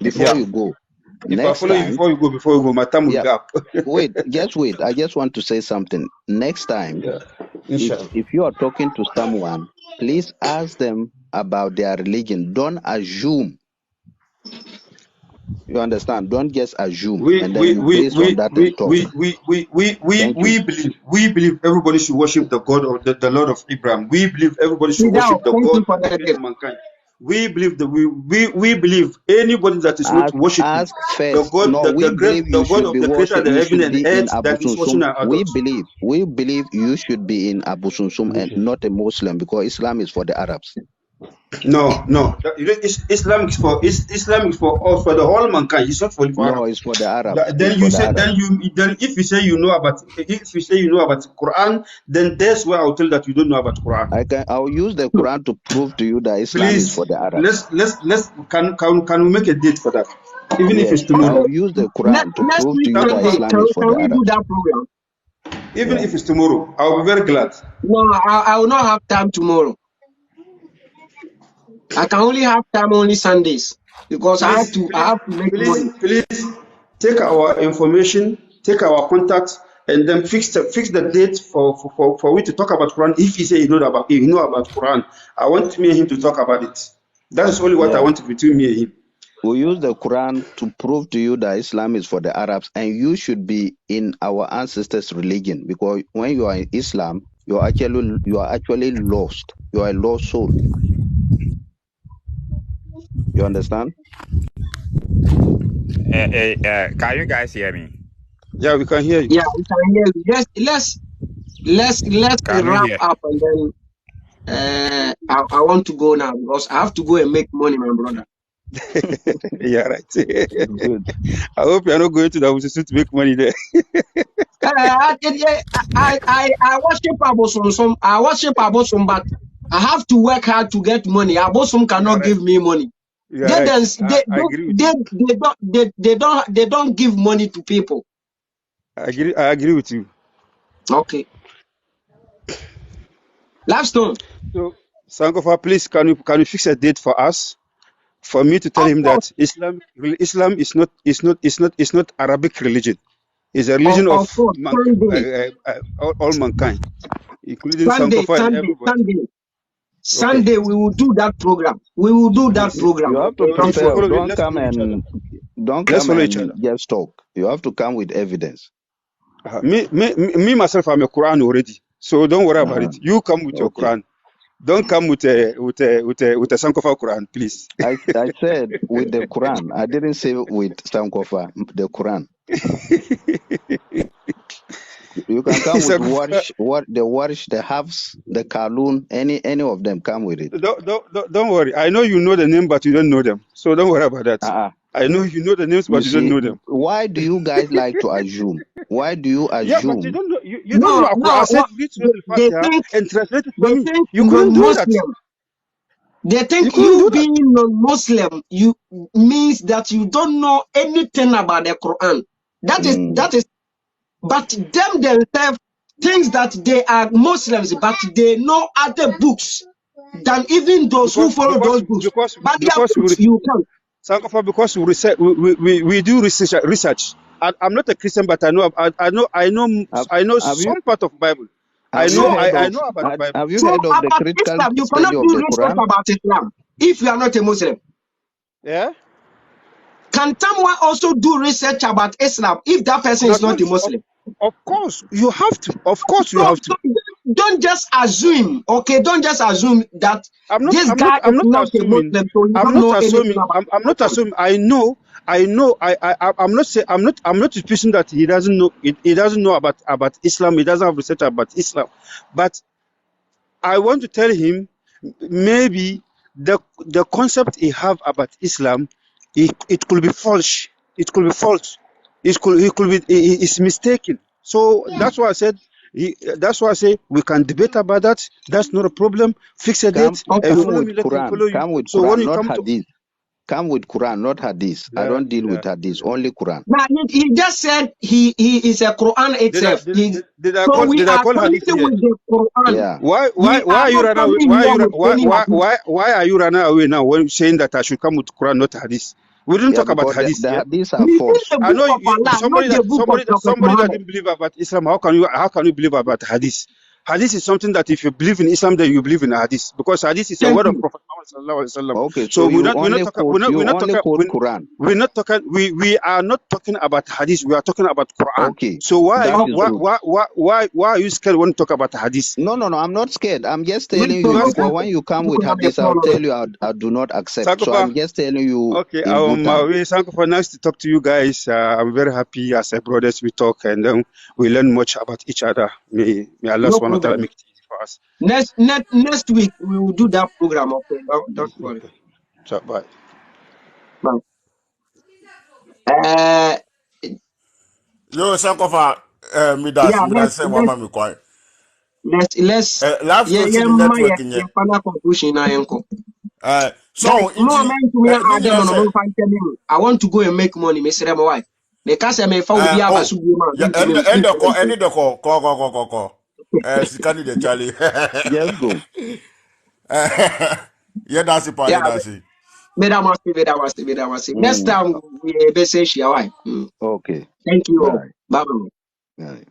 before Yeah. you go, If I next follow you time, before you go, my time will yeah, be up. wait, just wait. I just want to say something. Next time, Yeah. Inshallah. if you are talking to someone, please ask them about their religion. Don't assume. You understand? Don't just assume, We and then we you we based on we that and we talk. we we we we we Thank you. we believe everybody should worship the God of the Lord of Abraham. We believe everybody should Without, worship the thank you God for that that. created mankind. We believe that we believe anybody that is not worshiping Ask the first. God, No, we great believe the you God should of be the creator of the you heaven should and be in earth that is Abosomsom. worshiping our adults. We believe you should be in Abosomsom and Okay. not a Muslim because Islam is for the Arabs. No, no. Islam is for us, for the whole mankind. It's not for No, Arab. it's for the Arabs. It's Then for you the say Arabs. then if you say you know about Quran, then that's where I'll tell that you don't know about Quran. I'll use the Quran to prove to you that Islam is Please, for the Arabs. can we make a date for that? Even if Yes, it's tomorrow. I'll use the Quran to Next prove to week you that Sunday, Islam is for can the we do Arabs. that program? Even Yeah. if it's tomorrow, I'll be very glad. No, I will not have time tomorrow. I can only have time only Sundays because Please, I please, have to make please, money. please take our information, take our contact, and then fix the date for we to talk about Quran. If you say you know about Quran, I want me and him to talk about it. That is only what I Yeah. want between me and him. We'll use the Quran to prove to you that Islam is for the Arabs and you should be in our ancestors' religion because when you are in Islam, you are actually lost. You are a lost soul. You understand? Can you guys hear me? Yeah, we can hear you. Yeah, we can hear you. Let's Can you wrap hear? up and then I want to go now because I have to go and make money, my brother. Yeah, right. Good. I hope you're not going to the house to make money there. I worship Abosomsom. I worship Abosom, but I have to work hard to get money. Abosom You're cannot right. give me money. You're right. I agree with you. They don't give money to people. I agree with you. Okay. Lapstone. So, Sankofa, please, can you fix a date for us? For me to tell Of him course, that Islam is not Arabic religion. It's a religion of of course. all mankind, including Sankofa and everybody. Okay. Sunday, we will do that program. We will do that Please. You program. have to Okay, Let's something. prepare. follow. Don't Let's come follow each other. Let's follow each and other. just talk. You have to come with evidence. Me myself, I'm a Quran already, so don't worry about Uh-huh. it. You come with your Okay. Quran. Don't come with a Sankofa Quran, please. I said with the Quran. I didn't say with Sankofa. The Quran. You can come with Sankofa, the Warsh, the Hafs, the Kalun, any of them. Come with it. don't worry. I know you know the name, but you don't know them. So don't worry about that. Uh-uh. I know you know the names, You but you don't see, know them. why do you guys like to assume? Why do you Yeah, but you assume? don't know. You don't know No, Quran. I no. said What read Surah Al-Fatiha and translate it for they me. think You couldn't do that. non-Muslim. They You think couldn't you do that. being non-Muslim you means that you don't know anything about the Quran. Mm. That is. But them themselves thinks that they are Muslims, but they know other books than even those who Because follow because those books. because But their because books you can't. Sankofa, because we research, we do research. I'm not a Christian, but Have, I know have you some part of Bible. have you So, heard I of know about the Bible. have you so heard of the about critical Islam, you study cannot of do the research Quran? about Islam if you are not a Muslim. Yeah. Can someone also do research about Islam if that person And I is not told a you, Muslim? Of course, you have to. Of course, you So have to. don't just assume, okay? Don't just assume that I'm not. this I'm not. guy is I'm not not a assuming. Muslim, so he I'm don't not know anything assuming. about I'm not Islam. assuming. I know. I'm not saying. I'm not disputing that he doesn't know. He doesn't know about Islam. He doesn't have research about Islam. But I want to tell him maybe the concept he have about Islam, it could be false. It could be false. It could be it's mistaken. So that's why I said that's why I say we can debate about that. That's not a problem. Fix a date. Okay. Come Follow with me. Let me Quran. follow you. Come with So when Quran, you not come to Hadith. Come with Quran, not Hadith. I La don't deal with ilaha Hadith, illallah. only Quran. Now he just said he is a Quran Did I itself. did, He's, did, did I so call we did I are call coming Hadith here? with the Quran. Yeah. We Why are are you not running away? coming here with any hadith. Why are you running away now when saying that I should come with Quran, not Hadith? We didn't Yeah, talk about because Hadith the here. Hadiths are Reading false. the I book know of Allah, not the book of Prophet somebody that Muhammad. didn't believe about Islam. How can you believe about Hadith? Hadith is something that if you believe in Islam, then you believe in Hadith because Hadith is a Thank word of you. Prophet Muhammad sallallahu alaihi wasallam. Okay, So so you only quote Quran. we are not talking about Hadith. We are talking about Quran. Okay, So why are that you is Okay. good. why are you scared when you talk about Hadith? No, I'm not scared. I'm just Wait telling for You you are no because scared, when you come with problem. Hadith, I'll tell you I do not accept. So Sakopa. I'm just telling you Okay, in good time. thank you for nice to talk to you guys. I'm very happy as a brothers we talk and we learn much about each other. May Allah No subhanahu wa ta'ala problem. make it easy for us. Next week we will do that program. Okay. Don't worry. Okay, so bye. Bye. Uh, Yo, Sankofa, yeah. me that say mama me quiet. Let's Live yeah social yeah networking yeah yet. final conclusion na yenko. Guys, So no inti man to me ni adam na no say no find me. I want to go and make money. Me say my wife. Me can say me fa obi aba oh so bi ma yeah and the call any the call. Sikani de Charlie. Just go. Yeah, that's it, Yeah, yeah, that's it. me that was. Next Mm, time we be say she why. okay. Thank you all. Bye. Bye bye. Bye.